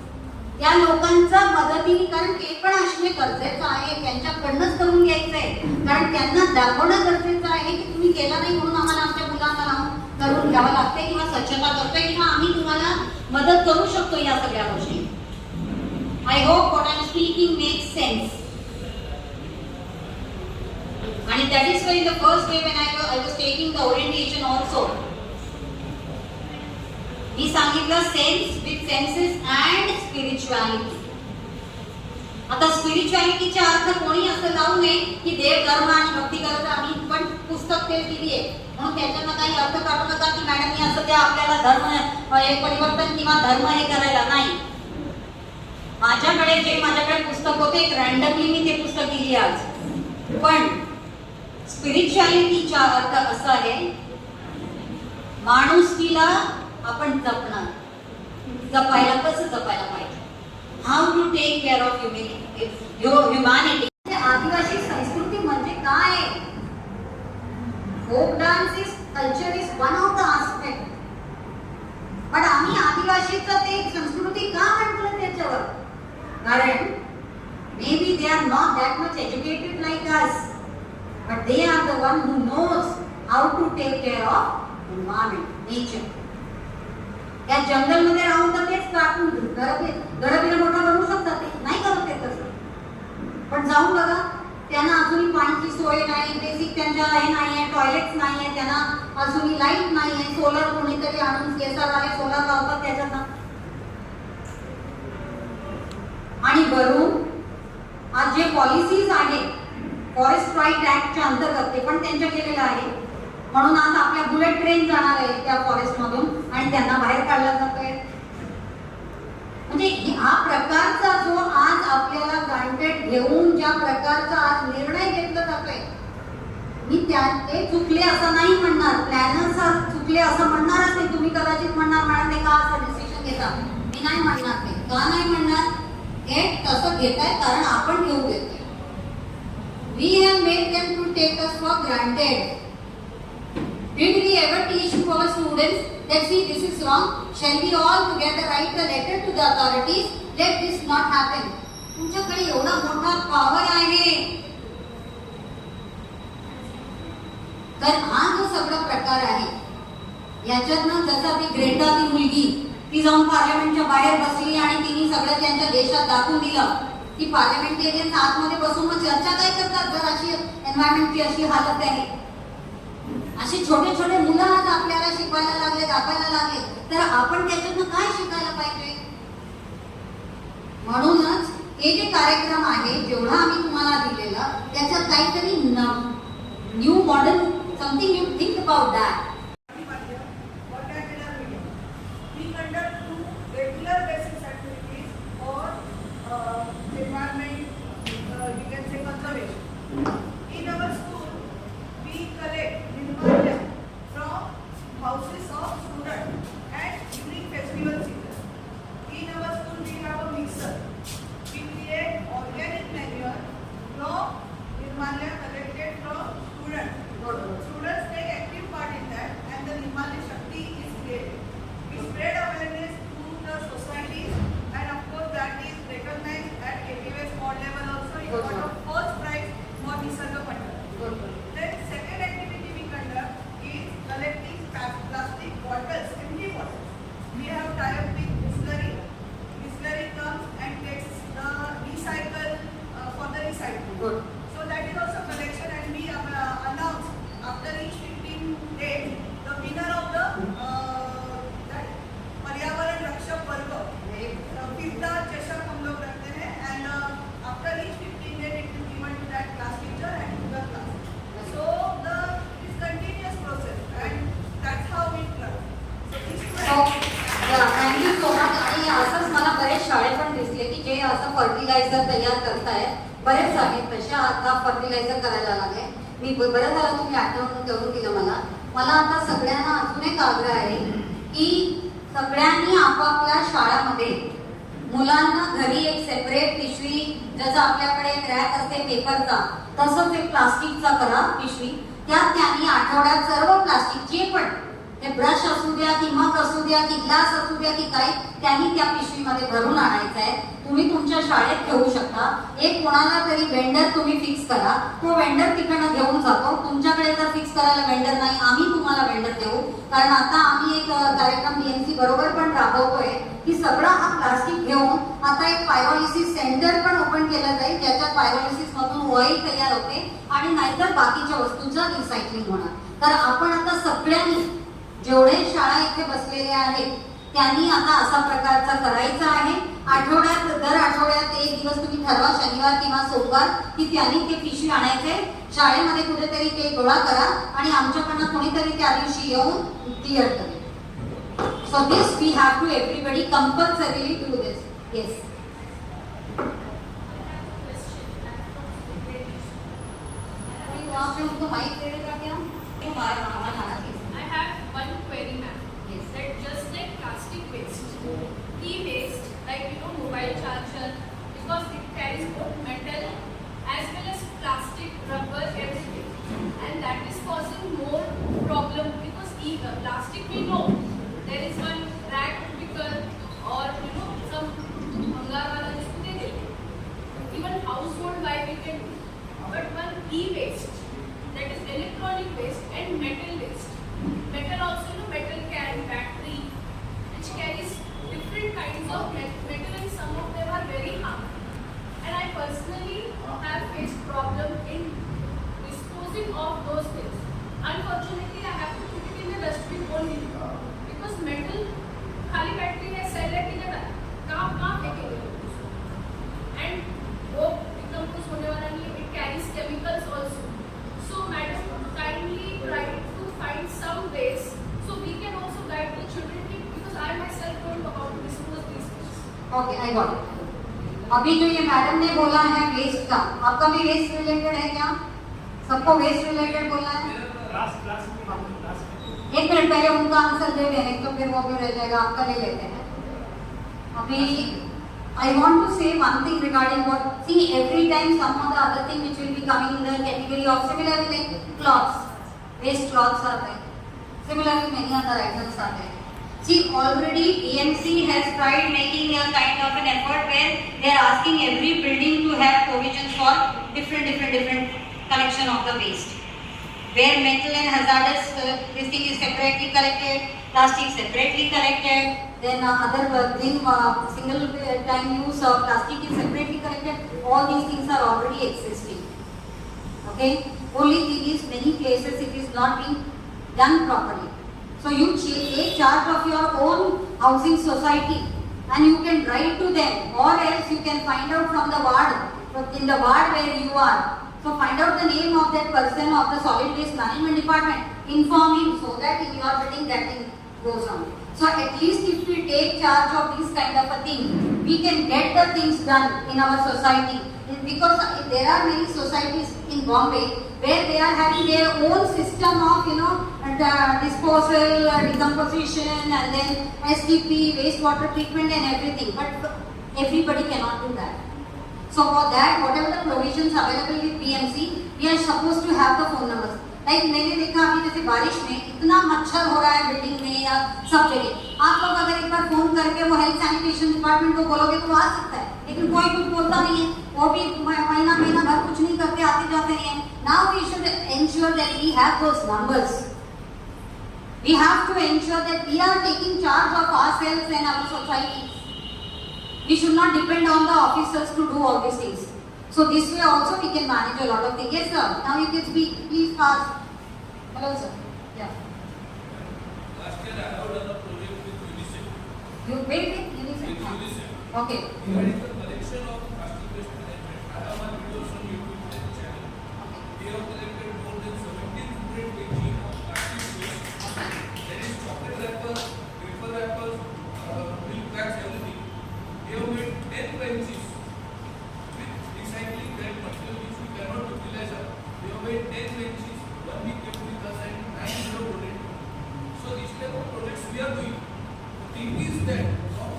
त्या लोकांचा मदतीने, कारण ते पण असणे गरजेचं आहे, त्यांच्याकडनंच करून घ्यायचंय. कारण त्यांना दाखवणं गरजेचं आहे की तुम्ही केलं नाही म्हणून आम्हाला आमच्या मुलांना लावून करून घ्यावं लागते किंवा स्वच्छता करतोय किंवा आम्ही तुम्हाला मदत करू शकतो या सगळ्या गोष्टी. I hope what I am speaking makes sense. आणि that is why the first day when I was taking the orientation also, मी सांगितलं sense with senses and spirituality. आता स्पिरिच्युअलिटीचा अर्थ कोणी असं लावू नये की देव धर्म आणि भक्ती करत आम्ही पण पुस्तक ते दिली आहे म्हणून त्याच्यानं काही अर्थ काढू नका की मॅडम मी असं त्या आपल्याला धर्म हे परिवर्तन किंवा धर्म हे करायला नाही. माझ्याकडे पुस्तक होते एक रँडमली मी ते पुस्तक दिली आज. पण स्पिरिच्युअलिटीचा अर्थ असा आहे माणुसकीला आपण जपायला कसं जपायला पाहिजे. How to take care of humanity. आदिवासी संस्कृती म्हणजे काय. Folk dance is culture is one of the aspect. पण आम्ही आदिवासीचं ते संस्कृती का म्हटलं त्याच्यावर. कारण may be they are not that much educated like us but they are the one who knows how to take care of environment nature. त्या जंगल मध्ये राहून तर तेच कापून गडबिडा मोठा बनवू शकतात ते नाही करत ते तसं. पण जाऊन बघा त्यांना अजूनही पाण्याची सोय नाही बेसिक त्यांच्या हे नाही आहे टॉयलेट्स नाही आहे त्यांना अजूनही लाईट नाही आहे. सोलर कोणीतरी आणून केसारवाले सोलर लावतात त्याच्यात. आणि वरून आज जे पॉलिसीज आहेत फॉरेस्ट राईट ऍक्टच्या अंतर्गत ते पण त्यांच्या केलेलं आहे. म्हणून आज आपल्या बुलेट ट्रेन जाणार आहे त्या फॉरेस्ट मधून आणि त्यांना बाहेर काढला जातोय. म्हणजे हा प्रकारचा जो आज आपल्याला ग्रांटेड घेऊन ज्या प्रकारचा आज निर्णय घेतला जातोय मी ते चुकले असं नाही म्हणणार. प्लॅनर्स चुकले असं म्हणणारच नाही. तुम्ही कदाचित म्हणणार मॅडम ते का असं डिसिजन घेता. मी नाही म्हणणार ते का नाही म्हणणार. हे तसं घेताय कारण आपण घेऊ देतोय. We have made them to take us for granted. Did we ever teach to our students that see this is wrong? Shall we all together write a letter to the authorities? Let this not happen. तुमच्याकडे एवढा मोठा पॉवर आहे. तर हा जो सगळा प्रकार आहे याच्यातनं जसा ती ग्रेटा ती मुलगी ती जाऊन पार्लमेंटच्या बाहेर बसली आणि तिने सगळं त्यांच्या देशात दाखवून दिलं की पार्लमेंटेरियन आतमध्ये बसून मग चर्चा काय करतात जर अशी एन्व्हायरमेंटची अशी हालत आहे. अशी छोटे छोटे मुलं आज आपल्याला शिकवायला लागले दाखवायला लागले तर आपण त्याच्यातनं काय शिकायला पाहिजे. म्हणूनच हे जे कार्यक्रम आहे जेवढा आम्ही तुम्हाला दिलेला त्याच्यात काहीतरी new modern something you think about that. Fertiliser तयार करतायत बरेच आहेत तशा आता फर्टिलायझर करायला लागले. मी बरं झालं तुम्ही आठवण करून दिलं मला आता सगळ्यांना अजून एक आग्रह आहे की सगळ्यांनी आपापल्या शाळांमध्ये मुलांना घरी एक सेपरेट पिशवी जसं आपल्याकडे एक रॅक असते पेपरचा तसंच एक प्लास्टिकचा करा पिशवी. त्यात त्यांनी आठवड्यात सर्व प्लास्टिकचे पण ते ब्रश असू द्या की मग असू द्या की ग्लास असू द्या की काही त्यांनी त्या पिशवीमध्ये भरून आणायचं आहे. तुम्ही तुमच्या शाळेत ठेवू शकता. एक कोणाला तरी वेंडर तुम्ही फिक्स करा. तो वेंडर तिकडनं घेऊन जातो. तुमच्याकडे जर फिक्स करायला वेंडर नाही आम्ही तुम्हाला वेंडर देऊ. कारण आता आम्ही एक कार्यक्रम BMC बरोबर पण राबवतोय की सगळा हा प्लास्टिक घेऊन आता एक पायरोलिसिस सेंटर पण ओपन केलं जाईल ज्याच्यात पायरोलिसिस मधून ऑइल तयार होते आणि नाहीतर बाकीच्या वस्तूंचं रिसायकलिंग होणार. तर आपण आता सगळ्यांनी जेवढे शाळा इथे बसलेले आहेत त्यांनी आता असा प्रकारचा करायचा आहे. दर आठवड्यात एक दिवस तुम्ही ठरवा, शनिवार किंवा सोमवार, की त्यांनी ते पिशवी आणायचे, शाळेमध्ये कुठेतरी ते गोळा करा आणि आमच्याकडनं कोणीतरी त्या दिवशी येऊन क्लिअर करेल. So this we have to everybody compulsorily do this. Yes. वहाँ पे उनको माइक दे देगा क्या? तो हमारा खाना चाहिए. I have one query, ma'am. Yes. That just like plastic waste, e-waste, like mobile charger, because it carries both metal as well as plastic, rubber, everything, and that is causing more problem because plastic we know there is one rag picker or some bhangar wala jisko de dete. Even household wipe we can do, but one e-waste, that is electronic waste and metal waste. Metal also, metal can battery, which carries different kinds of metal, and some of them are very harmful. And I personally have faced problem in disposing of those things. Unfortunately, I have to put it in the dustbin only because metal खाली बैटरी है, सेल है, की जगह कहाँ फेंकेंगे लोग उसको? And वो डिकम्पोज होने वाला नहीं है. It carries chemicals also. So, madam, kindly try to find some ways so we can also guide the children because I myself don't know how to dispose these things. Okay, I got it. अभी जो ये मैडम ने बोला है वेस्ट का, आपका भी वेस्ट रिलेटेड है क्या? सबको वेस्ट रिलेटेड बोला है? एक मिनट पहले उनका आंसर दे दें, तो फिर वो भी रह जाएगा, आपका ले लेते हैं. अभी I want to say one thing regarding what, see every time some of the other thing which will be coming in the category of similarly like cloths, waste cloths are there. Similarly many other items are there. See already EMC has tried making a kind of an effort where they are asking every building to have provisions for different collection of the waste. Where metal and hazardous this thing is separately collected, plastic separately collected, then other thing single time use of plastic is separately collected. All these things are already existing. Okay, only thing is many places it is not being done properly. So you take charge of your own housing society and you can write to them, or else you can find out from the ward, in the ward where you are. So find out the name of that person of the solid waste management department, inform him so that in your building that thing goes on. So at least if we take charge of this kind of a thing, we can get the things done in our society. Because there are many societies in Bombay where they are having their own system of disposal, decomposition, and then STP, wastewater treatment and everything. But everybody cannot do that. So for that, whatever the provisions available with PMC, we are supposed to have the phone numbers. Like मैंने देखा अभी जैसे बारिश में इतना मच्छर हो रहा है बिल्डिंग में या सब जगह, आप लोग अगर एक बार फोन करके वो हेल्थ सैनिटेशन डिपार्टमेंट को बोलोगे तो आ सकता है, लेकिन कोई कुछ बोलता नहीं है, वो भी महीना भर कुछ नहीं करते, आते जाते नहीं है. Now we should ensure that we have those numbers. We have to ensure that we are taking charge of ourselves and our society. We should not depend on the officers to do all these things. So this way also we can manage a lot of things. Yes, sir. Now you can speak. Please ask. Hello, sir. Yeah. Last year I have done a project with UNICEF. You wait with UNICEF. With UNICEF. Okay. Regarding the collection of plastic waste management, I have one videos on YouTube channel. We have collected more than 1,700 kg of plastic waste. That is chocolate wrappers, paper wrappers, milk bags, everything. We have made 10 benches with recycling that material which we cannot utilize. We have made 10 benches, one we kept with us and 9 we have donated. So these type of projects we are doing. The thing is that from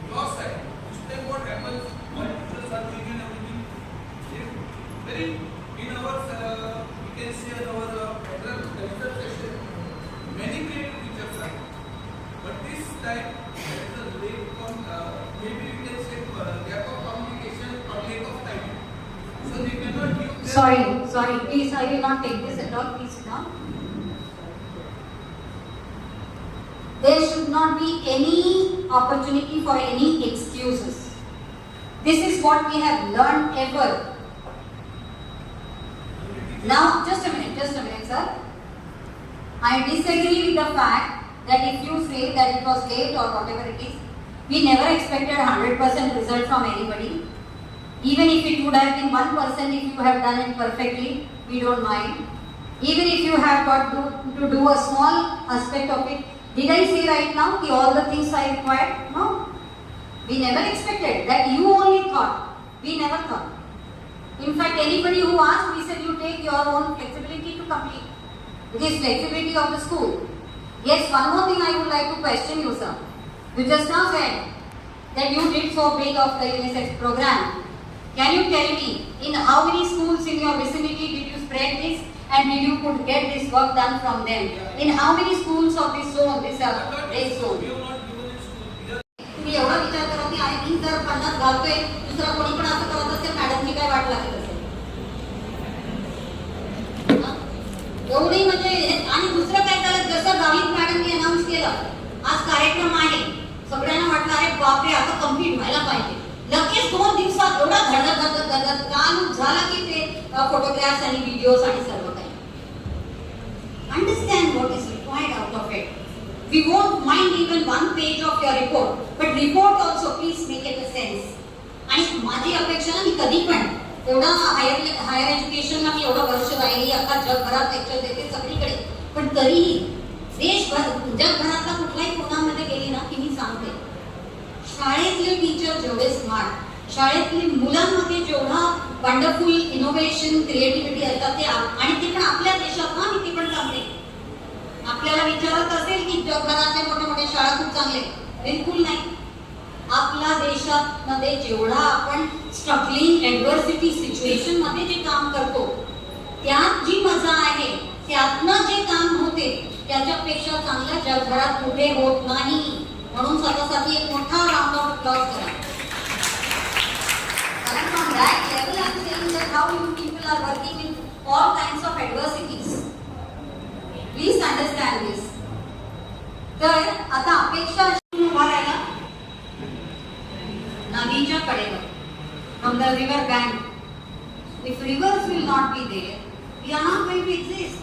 your side, this time what happens, what teachers are doing and everything, very in our, we can say in our cultural session, many creative teachers are. But this time, there is a maybe we can say gap of communication or lack of time. So they cannot give their Sorry. Please, I will not take this at all. Please sit down. There should not be any opportunity for any excuses. This is what we have learned ever. Now, just a minute, sir. I disagree with the fact that if you say that it was late or whatever it is, we never expected 100% result from anybody. Even if it would have been 1%, if you have done it perfectly, we don't mind. Even if you have got to do a small aspect of it, did I say right now that all the things are required? No. We never expected that. You only thought. We never thought. In fact, anybody who asked, we said you take your own flexibility to complete. It is flexibility of the school. Yes, one more thing I would like to question you, sir. You just now said that you did so big of the UNICEF program. Can you tell me in how many schools in your vicinity did you spread this and did you could get this work done from them? In how many schools of this zone, this red zone? We have not given it school. We are तुम्ही एवढा विचार करा की आणि मी जर 50 घालतोय, दुसरा कोणी पण असं करत असेल, मॅडमची काय वाट लागत असेल? एवढी म्हणजे आणि दुसरं काय झालं, जसं गावीत मॅडमनी अनाऊन्स केलं, आज कार्यक्रम आहे, सगळ्यांना वाटलं अरे बापरे आता कम्प्लीट व्हायला पाहिजे. लगेच 2 दिवसात एवढा धडधड चालू झाला की ते फोटोग्राफ्स आणि व्हिडिओज आणि सर्व काही. Understand what is required out of it. We won't mind even one page of your report, but report also please make it a sense. आणि माझी अपेक्षा ना, मी कधी पण एवढा हायर एज्युकेशनला मी एवढं वर्ष राहिली, अख्खा जगभरात लेक्चर देते सगळीकडे, पण तरीही देशभर जगभरातल्या कुठल्याही कोणामध्ये गेली ना की मी सांगते, शाळेतले टीचर जेवढे स्मार्ट, शाळेतली मुलांमध्ये जेवढा वंडरफुल इनोव्हेशन क्रिएटिव्हिटी असतात ते, आणि ते पण आपल्या देशात ना, मी ती पण सांगते. आपल्याला विचारत असेल की जगभरातले मोठे मोठे शाळा खूप चांगले, बिलकुल नाही. आपल्या देशात मध्ये जेवढा आपण स्ट्रगलिंग ऍडव्हर्सिटी सिच्युएशन मध्ये जे काम करतो, त्यात जी मजा आहे, त्यातनं जे काम होते त्याच्यापेक्षा चांगल्या जगभरात कुठे होत नाही. म्हणून स्वतःसाठी एक मोठा राऊंड ऑफ अप्लॉज करा. कारण from that level I'm saying that how you people are working in all kinds of adversities. Please understand this. तर आता अपेक्षा अशी उभा राहिला नदीच्या कडेवर, from the river bank. If rivers will not be there, we are not going to exist.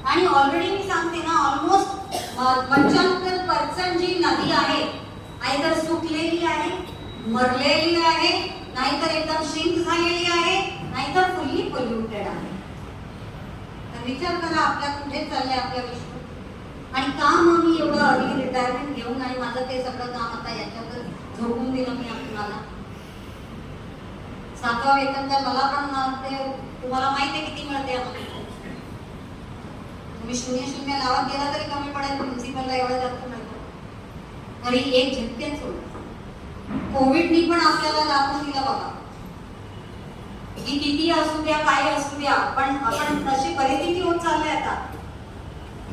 आणि ऑलरेडी मी सांगते ना, ऑलमोस्ट 75% जी नदी आहे आयदर सुकलेली आहे, मरलेली आहे, नाहीतर एकदम श्रिंक झालेली आहे, नाहीतर फुल्ली पोल्युटेड आहे. विचार करा आपल्या कुठे चालले आपल्या विश्व. आणि काम मी एवढं अर्ली रिटायरमेंट घेऊन आणि माझं ते सगळं काम आता याच्यातच झोपून दिलं मी आपल्याला. 7वा वेतन तर मला पण ते तुम्हाला माहिती आहे किती मिळते आम्हाला. तुम्ही 0-0 लावत गेला तरी कमी पडेल, प्रिन्सिपलला एवढं जास्त मिळतं. तरी एक झटक्यात सोडलं. कोविडनी पण आपल्याला दाखवून दिलं बाबा की किती असू द्या, काय असू द्या, पण आपण अशी परिस्थिती होत चालली आता.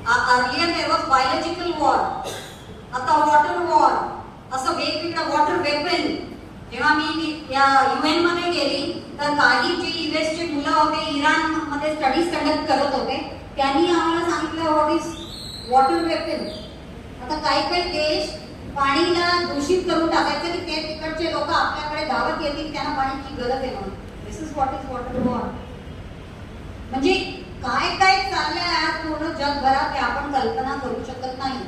Earlier there was biological war, आता वॉटर वॉर, असं वेगवेगळं वॉटर वेपन. जेव्हा मी या UN मध्ये गेली तर काही जे युएसचे मुलं होते, इराण मध्ये स्टडीज कंडक्ट करत होते, त्यांनी आम्हाला सांगितलं व्हॉट इज वॉटर वेपन. आता काही देश पाणीला दूषित करून टाकायचं की ते तिकडचे लोक आपल्याकडे धावत येतील, त्यांना पाण्याची गरज आहे म्हणून. This is what is water war. म्हणजे काय काय चाललंय आज पूर्ण जगभरात ते आपण कल्पना करू शकत नाही.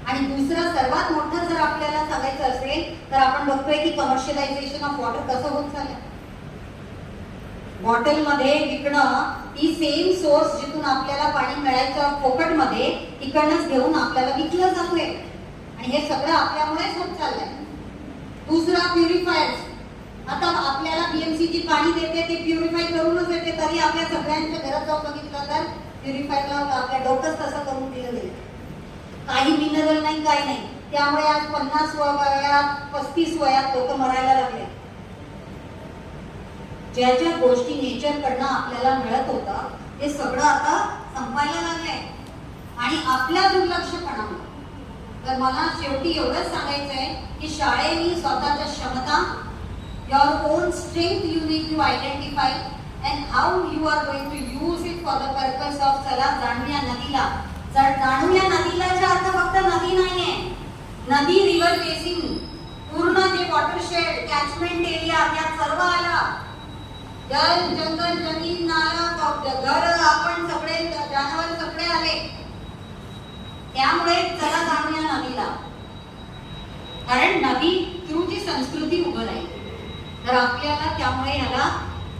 आणि दुसरं सर्वात मोठं जर आपल्याला सांगायचं असेल तर आपण बघतोय की कमर्शियलायझेशन ऑफ वॉटर कसं होत चाललंय. बॉटलमध्ये विकणं, ती सेम सोर्स जिथून आपल्याला पाणी मिळायचं फोकटमध्ये, तिकडनंच घेऊन आपल्याला विकलं जातोय. आणि हे सगळं आपल्यामुळेच होत चाललंय. दुसरा प्युरिफायर्स. आता आपल्याला BMC जी पाणी देते ते प्युरिफाय करूनच येते, तरी आपल्या सगळ्यांच्या घरात जाऊन बघितलं तर प्युरिफायरला आपल्या डोकंच तसं करून दिलं गेलं. काही मिनरल नाही, काही नाही. त्यामुळे आज 50 वयात 35 वयात लोक मरायला लागले. ज्या ज्या गोष्टी नेचरकडनं आपल्याला मिळत होतं ते सगळं आता संपायला लागलंय आणि आपल्या दुर्लक्षपणामुळे. तर मला शेवटी एवढंच सांगायचं आहे की शाळेनी स्वतःच्या क्षमता, your own strength you need to identify and how you are going to use it for the purpose of चला जाणूया नदीला. जाणूया नदीलाचा अर्थ फक्त नदी नाहीये, नदी, रिव्हर बेसिन, पूर्ण जे वॉटरशेड, कॅचमेंट एरिया, त्यात सर्व आला. जल, जंगल, जमीन, नाला, घर, आपण सगळे, जनावर सगळे आले. त्यामुळे चला जाणूया नदीला, कारण नदी थ्रू जी संस्कृती उभं राहील. तर आपल्याला त्यामुळे ह्याला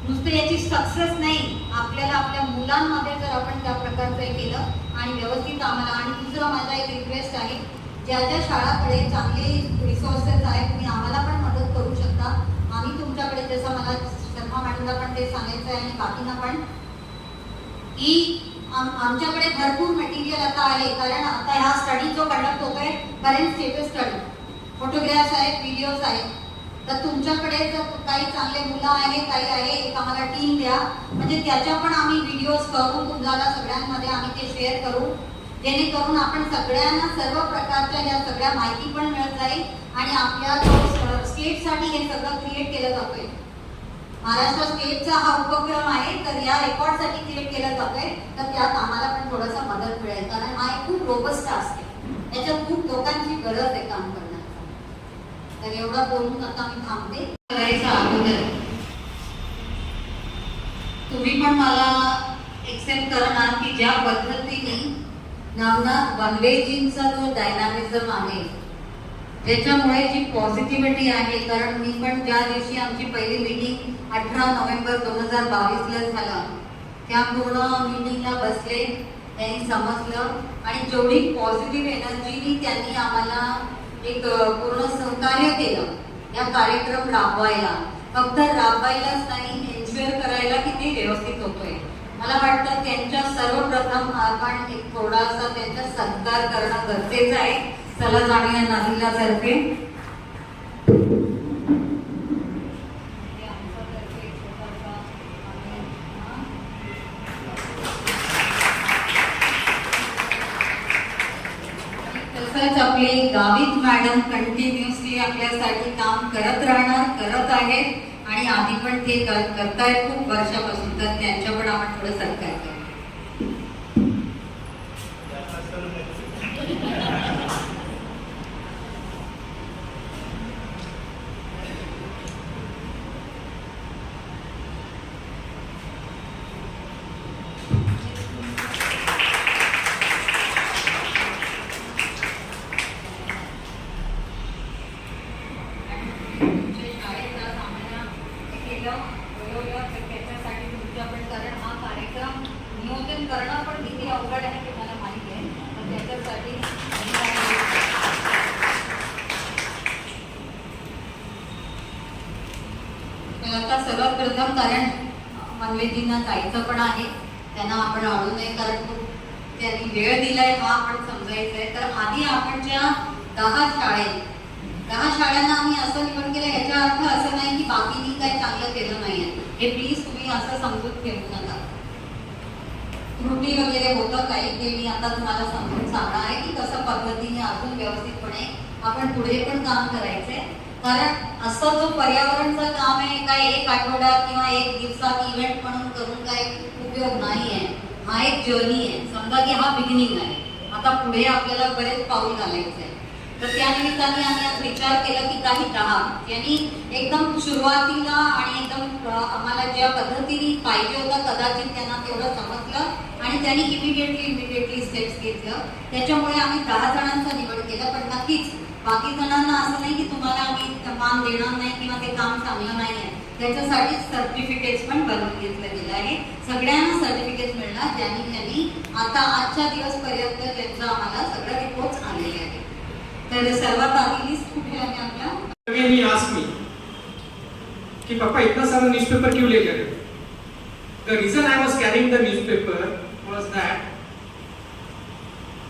नुसतं याची सक्सेस नाही, आपल्याला आपल्या मुलांमध्ये जर आपण त्या प्रकारचं हे केलं आणि व्यवस्थित आम्हाला. आणि दुसरं माझा एक रिक्वेस्ट आहे, ज्या ज्या शाळाकडे चांगले रिसोर्सेस आहेत तुम्ही आम्हाला पण मदत करू शकता. आम्ही तुमच्याकडे, जसं मला शर्मा मॅडमला पण ते सांगायचं आहे आणि बाकींना पण, की आमच्याकडे भरपूर मटेरियल आता आहे. कारण आता ह्या स्टडी जो कंडक्ट होतोय करंट स्टेटस स्टडी, फोटोग्राफ्स आहेत, व्हिडिओज आहेत. तर तुमच्याकडे जर काही चांगले मुलं आहेत, काही आहे, एक आम्हाला टीम द्या, म्हणजे त्याच्या पण आम्ही व्हिडिओज करून तुम्हाला सगळ्यांमध्ये आम्ही ते शेअर करू, जेणेकरून आपण सगळ्यांना सर्व प्रकारच्या या सगळ्या माहिती पण मिळत जाईल. आणि आपल्या जो स्टेटसाठी हे सगळं क्रिएट केलं जातोय, महाराष्ट्र स्टेटचा हा उपक्रम आहे, तर या रेकॉर्डसाठी क्रिएट केलं जातोय, तर त्यात आम्हाला पण थोडंसं मदत मिळेल. कारण हा एक खूप रोबस्ट टास्क आहे, याच्यात खूप लोकांची गरज आहे काम करण्याची. तर एवढं बोलून आता मी थांबते. करायचं अगोदर तुम्ही पण मला एक्सेप्ट करणार की ज्या पद्धतीने नवनाथ वनवेजींचा जो डायनामिझम आहे, त्याच्यामुळे जी पॉझिटिव्हिटी आहे. कारण मी पण ज्या दिवशी आमची पहिली मीटिंग 18 नोव्हेंबर 2022 झाला, त्या पूर्ण मीटिंगला बसले, त्यांनी समजलं आणि जेवढी पॉझिटिव्ह एनर्जीनी त्यांनी आम्हाला एक पूर्ण सहकार्य केलं या कार्यक्रम राबवायला. फक्त राबवायलाच नाही, एन्श्युअर करायला की ते व्यवस्थित होतोय. मला वाटतं त्यांच्या सर्वप्रथम आपण एक थोडासा त्यांचा सत्कार करणं गरजेचं आहे. चला जाणूया नदीला तर्फे. तसंच आपले गावित मॅडम कंटिन्युअसली आपल्यासाठी काम करत राहणार, करत आहेत आणि आधी पण ते करतायत खूप वर्षापासून. तर त्यांच्या पण आपण थोडं सत्कार करू. करणं पण किती अवघड आहे ते मला माहिती आहे. तर त्याच्यासाठी आता सर्वात प्रथम, कारण वनवेजींना जायचं पण आहे, त्यांना आपण अडू नये, कारण खूप त्यांनी वेळ दिलाय हा आपण समजायचं आहे. तर आधी आपण ज्या 10 शाळांना आम्ही असं निवड केलं, याचा अर्थ असं नाही की बाकीनी काही चांगलं केलं नाहीये. हे प्लीज तुम्ही असं समजून घेऊ नका. त्रुटी वगैरे होतं काही, ते मी आता तुम्हाला समजून सांगणार आहे की कसं पद्धतीने अजून व्यवस्थितपणे आपण पुढे पण काम करायचंय. कारण असं जो पर्यावरणचं काम आहे, काय एक आठवड्यात किंवा एक दिवसात इव्हेंट म्हणून करून काही उपयोग नाही आहे. हा एक जर्नी आहे. समजा की हा बिगिनिंग आहे, आता पुढे आपल्याला बरेच पाऊल घालायचं आहे. तर त्या निमित्ताने आम्ही आज विचार केला की काही 10 यांनी एकदम सुरुवातीला आणि एकदम आम्हाला ज्या पद्धतीने पाहिजे होतं, कदाचित त्यांना तेवढं समजलं आणि त्यांनी इमिडिएटली स्टेप्स घेतलं. त्याच्यामुळे आम्ही 10 जणांचा निवड केला. पण नक्कीच बाकी जणांना असं नाही की तुम्हाला आम्ही मान देणार नाही किंवा ते काम चांगलं नाही आहे. त्याच्यासाठी सर्टिफिकेट्स पण बनवून घेतलं गेलं आहे. सगळ्यांना सर्टिफिकेट मिळणार ज्यांनी आता आजच्या दिवसपर्यंत त्यांचं आम्हाला सगळं रिपोर्ट्स आलेले आहेत. तर सर्वात आधी लिस्ट कुठे आहे आपल्या? He asked me कि पापा इतना सारा न्यूज़पेपर क्यों ले गए? The reason I was carrying the newspaper was that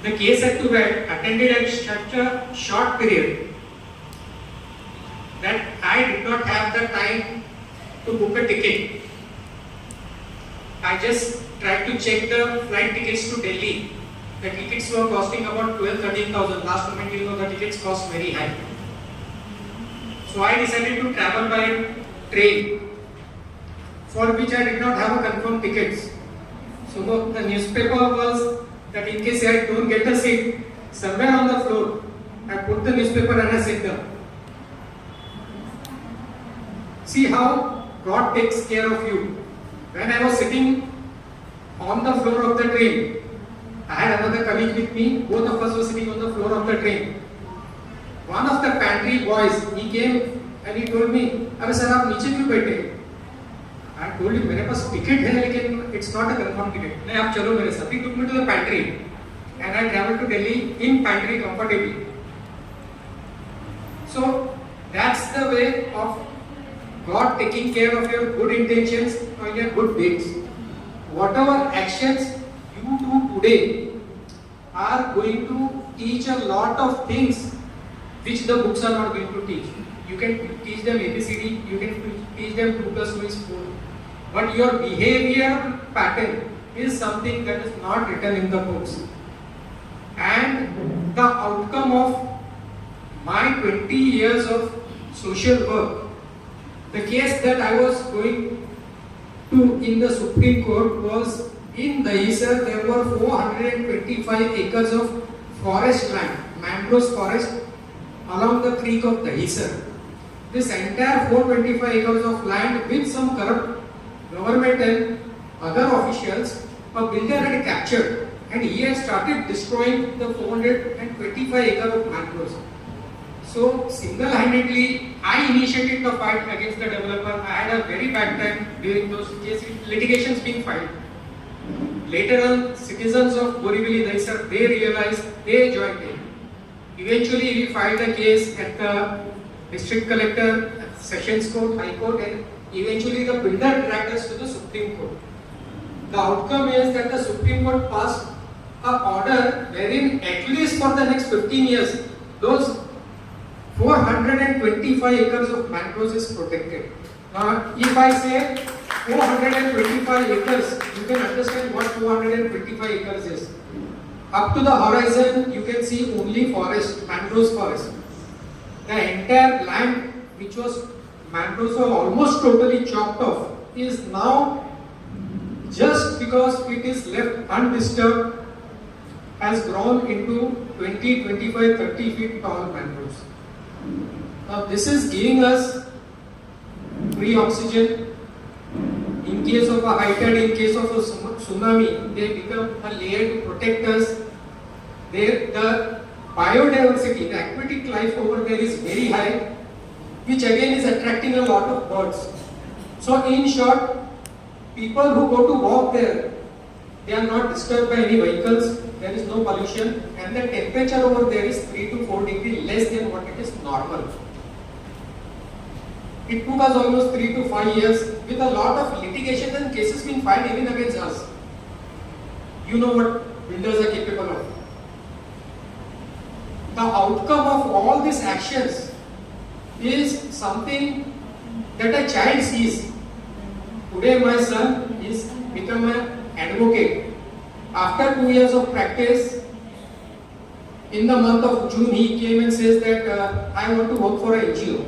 the case had to get attended at such a short period that I did not have the time to book a ticket. I just tried to check the flight tickets to Delhi. The tickets were costing about 12,000-13,000. Last moment, you know, the tickets cost very high. So I decided to travel by train, for which I did not have a confirmed tickets. So the newspaper was that in case I don't get a seat, somewhere on the floor, I put the newspaper and I sit down. See how God takes care of you. When I was sitting on the floor of the train, had another colleague with me. Both of us were sitting on the floor of the train. One of the pantry boys, he came and he told me, "अरे सर आप नीचे क्यों बैठे?" I told him, "मेरे पास टिकट है लेकिन it's not a confirmed ticket." नहीं आप चलो मेरे साथ. He took me to the pantry and I traveled to Delhi in pantry comfortably. So that's the way of God taking care of your good intentions or your good deeds. Whatever actions you do today are going to teach a lot of things which the books are not going to teach. You can teach them ABCD, you can teach them 2 plus 2 is 4. But your behavior pattern is something that is not written in the books. And the outcome of my 20 years of social work, the case that I was going to in the Supreme Court was in Dahisar. There were 425 acres of forest land, mangrove forest along the creek of Dahisar. This entire 425 acres of land with some corrupt government and other officials, a builder had captured and he had started destroying the 425 acres of mangroves. So single-handedly, I initiated the fight against the developer. I had a very bad time during those cases, litigations being filed. Later on, citizens of Borivali, Dahisar, they realized, they joined in. Eventually, we filed a case at the district collector, sessions court, high court, and eventually the builder dragged us to the Supreme Court. The outcome is that the Supreme Court passed an order wherein at least for the next 15 years, those 425 acres of mangroves is protected. Now, if I say 425 acres, you can understand what 425 acres is. Up to the horizon, you can see only forest, mangroves forest. The entire land, which was mangroves were almost totally chopped off, is now just because it is left undisturbed, has grown into 20, 25, 30 feet tall mangroves. Now this is giving us free oxygen. In case of a high tide, in case of a tsunami, they become a layer to protect us. The biodiversity, the aquatic life over there is very high, which again is attracting a lot of birds. So in short, people who go to walk there, they are not disturbed by any vehicles, there is no pollution, and the temperature over there is 3 to 4 degrees less than what it is normal. It took us almost 3 to 5 years with a lot of litigation and cases being filed even against us. You know what builders are capable of. The outcome of all these actions is something that a child sees. Today my son is become an advocate. After 2 years of practice, in the month of June he came and says that I want to work for an NGO.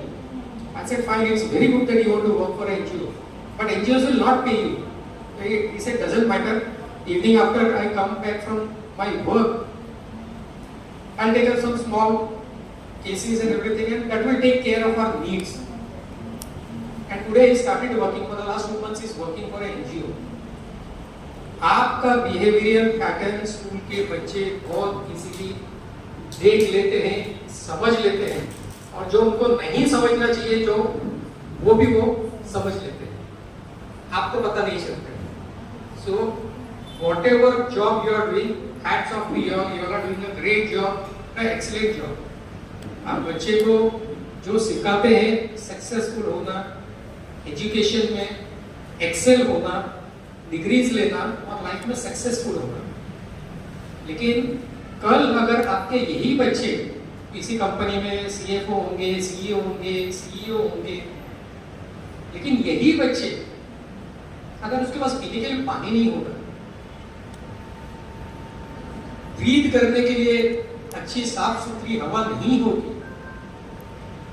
I said fine, it's very good that you want to work for an NGO, but NGOs will not pay you. He said doesn't matter. Evening after I come back from my work, I'll take up some small cases and everything, and that will take care of our needs. And today he started working. For the last 2 months, he's working for an NGO. आपका बिहेवियर पैटर्न स्कूल के बच्चे बहुत इजीली देख लेते हैं, समझ लेते हैं, और जो उनको नहीं समझना चाहिए जो वो भी वो समझ लेते हैं, आपको पता नहीं चलता. So whatever job you are doing, hats off to you, you are doing a great job, an excellent job. आप बच्चे को जो सिखाते हैं सक्सेसफुल होना, एजुकेशन में एक्सेल होना, डिग्रीज लेना और लाइफ में सक्सेसफुल होना. लेकिन कल अगर आपके यही बच्चे किसी कंपनी में सीएफओ होंगे, सीईओ होंगे, सीईओ होंगे, लेकिन यही बच्चे अगर उसके पास पीने के लिए पानी नहीं होगा, ब्रीथ करने के लिए अच्छी साफ सुथरी हवा नहीं होगी,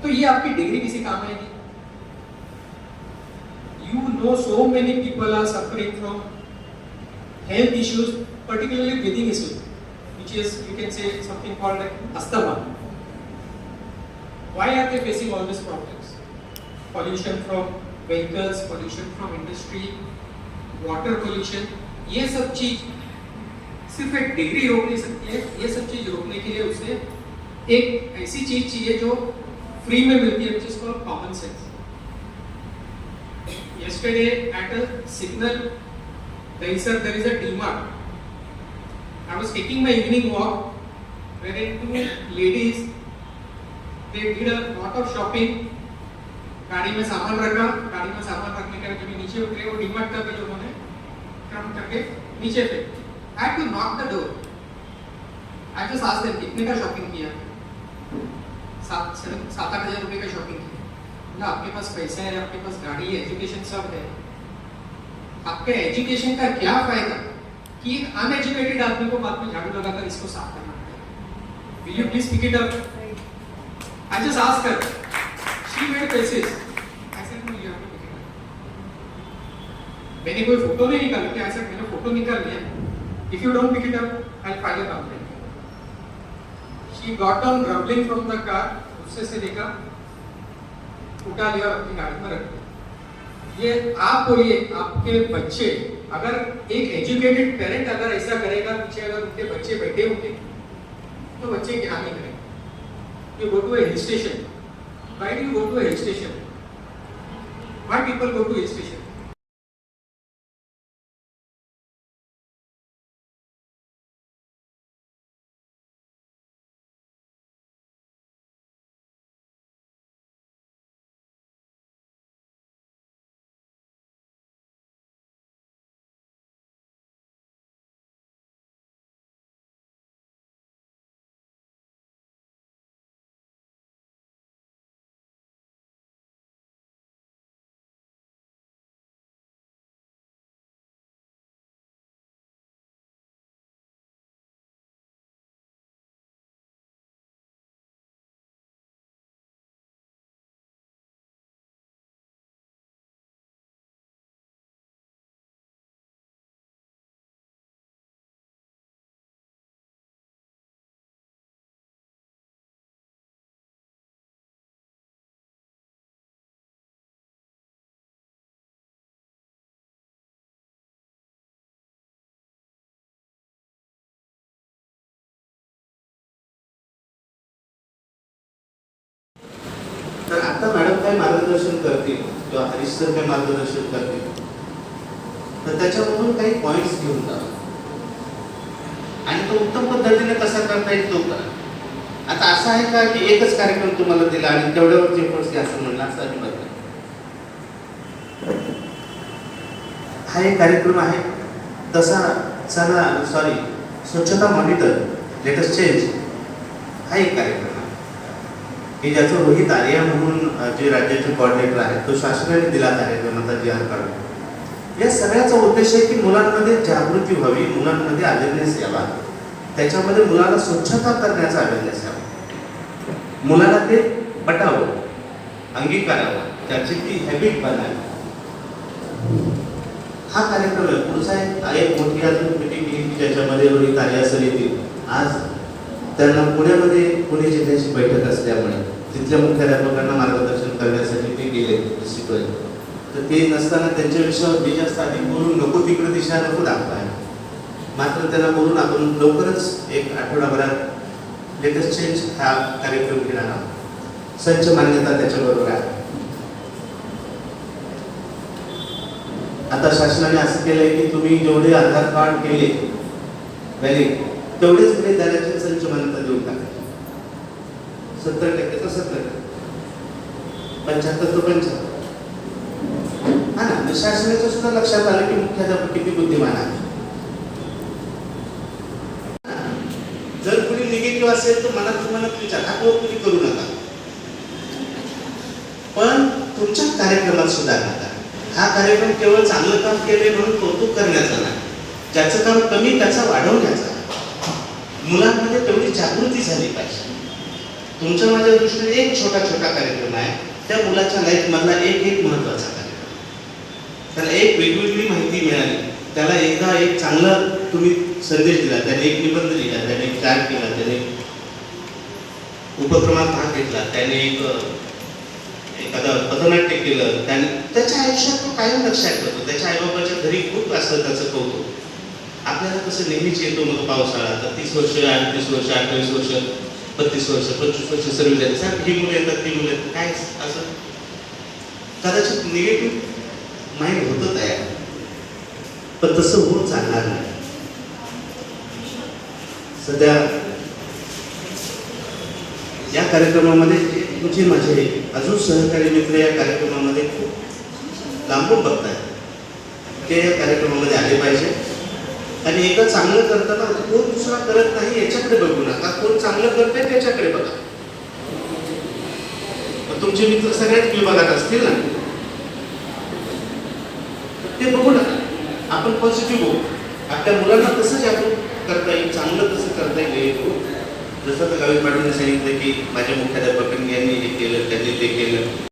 तो ये आपकी डिग्री किसी काम आएगी. You know so many people are suffering from health issues, particularly breathing issues, which is, you can say, something called like asthma. Why are they facing all these problems? Pollution from vehicles, pollution from industry, water pollution, ये सब चीज सिर्फ एक डिग्री रोक नहीं सकती है, ये सब चीज रोकने के लिए उसे एक ऐसी चीज चाहिए जो फ्री में मिलती है, which is called common sense. Yesterday at a signal, there is a D-Mart. I was taking my evening walk, wherein two ladies, they did a lot of shopping. गाड़ी में सामान रखा, गाड़ी में सामान रखने के बाद जब नीचे उतरे, वो D-Mart का बिल उन्होंने कम करके नीचे थे. I had to knock the door. I just asked them, कितने का शॉपिंग किया? 7-8 रुपए का शॉपिंग किया. ना आपके पास पैसा है, आपके पास गाड़ी है, एजुकेशन सब है. आपके एजुकेशन का क्या फायदा कि एक अनएजुकेटेड आदमी को बाद में झाड़ू लगाकर इसको साफ करना पड़ेगा? Will you please pick it up? I just asked her. She made faces. I said no, you have to pick it up. मैंने कोई फोटो नहीं निकाली थी. I said मैंने फोटो निकाल लिया. If you don't pick it up, I'll file a complaint. She got on grumbling from the car. उससे से देखा, उठा लिया और अपनी गाड़ी में रख दिया. ये आप बोलिए, आपके बच्चे अगर एक एजुकेटेड पेरेंट अगर ऐसा करेगा, पीछे अगर उनके बच्चे बैठे होंगे, तो बच्चे क्या नहीं करेंगे? You go to a hill station. Why do you go to a hill station? Why people go to hill station? तर आता मॅडम काय मार्गदर्शन करतील किंवा हरीश सर काय मार्गदर्शन करतील, तर त्याच्यामधून काही पॉइंट्स घेऊन जा आणि तो उत्तम पद्धतीने कसा करता येईल तो करा. आता असं आहे का की एकच कार्यक्रम तुम्हाला दिला आणि तेवढ्यावरच एफर्ट्स घ्या असं म्हणलं, असं अजिबात नाही. हा एक कार्यक्रम आहे तसा स्वच्छता मॉनिटर लेटेस्ट चेंज हा एक कार्यक्रम आहे की ज्याचं रोहित आर्या म्हणून जे राज्याचे कोऑर्डिनेटर आहेत, तो शासनाने दिला कार्यक्रमाचा GR काढून. या सगळ्याचा उद्देश आहे की मुलांमध्ये जागृती व्हावी, मुलांमध्ये अवेअरनेस यावा, त्याच्यामध्ये मुलाला स्वच्छता करण्याचा अवेअरनेस यावा, मुलाला ते पटावं, अंगीकारावं, त्याची ती हॅबिट बनावी. हा कार्यक्रम आहे. पुढचा एक मोठी अजून मीटिंग घेतली ज्याच्यामध्ये रोहित आर्या सर येतील. आज त्यांना पुण्यामध्ये पुणे जिल्ह्याची बैठक असल्यामुळे तिथल्या मुख्याध्यापकांना मार्गदर्शन करण्यासाठी ते गेले डिस्ट्रिक्टवर. तर ते नसताना त्यांच्या विषयावर मी जास्त अधिक बोलून नको तिकडे दिशा नको दाखवाय, मात्र त्यांना बोलून आपण लवकरच एक आठवडाभरात लेटेस्ट चेंज हा कार्यक्रम घेणार आहोत. संच मान्यता त्याच्याबरोबर आहे. आता शासनाने असं केलंय की तुम्ही जेवढे आधार कार्ड केले व्हॅलिड तेवढेच विद्यालयाचे संच मान्यता देऊन टाकायचे. 70% तर 70%, 75% तर 75%. हा ना, शासनाच्या सुद्धा लक्षात आलं की मुख्याध्यापक किती बुद्धिमान आहे. जर कुणी निगेटिव्ह असेल तर मला तुम्हाला विचार हा तुम्ही करू नका, पण तुमच्या कार्यक्रमात सुधारणा करा. हा कार्यक्रम केवळ चांगलं काम केले म्हणून कौतुक करण्याचा नाही, ज्याचं काम कमी त्याचा वाढवण्याचा. मुलांमध्ये तेवढी जागृती झाली पाहिजे. तुमच्या माझ्या दृष्टीने एक छोटा कार्यक्रम आहे, त्या मुलाच्या लाईफ मधला एक महत्वाचा कार्यक्रम. त्याला एक वेगवेगळी माहिती मिळाली, त्याला एकदा एक चांगला तुम्ही संदेश दिला, त्याने एक निबंध लिहिला, त्याने एक चार्ट केला, त्याने उपक्रमात भाग घेतला, त्याने एखादं पथनाट्य केलं, त्याने त्याच्या आयुष्यात तो कायम लक्षात ठेवतो. त्याच्या आईबाबाच्या घरी खूप असतं त्याचं कौतुक. आपल्याला कसं नेहमीच येतो मग पावसाळा, तर 30 वर्ष, 38 वर्ष, 28 वर्ष, 32 वर्ष, 25 वर्ष सर्व झाले, सारखी ही मुलं येतात, ती मुलं येतात, काय असं कदाचित निगेटिव्ह माइंड होतं तयार, पण तसं होत चालणार नाही. सध्या या कार्यक्रमामध्ये तुझे माझे अजून सहकारी मित्र या कार्यक्रमामध्ये खूप लांबून बघतायत, ते या कार्यक्रमामध्ये आले पाहिजे. आणि एका चांगलं करताना कोण दुसरा करत नाही याच्याकडे बघू नका, कोण चांगलं करतंय त्याच्याकडे बघा. तुमचे मित्र सगळ्याच विभागात असतील ना, ते बघू नका, आपण पॉझिटिव्ह होऊ. आपल्या मुलांना कसं जागरूक करता येईल, चांगलं कसं करता येईल. जसं तर गावी पाटीलने सांगितलं की माझ्या मुख्याध्यापकांनी यांनी हे केलं, त्यांनी ते केलं.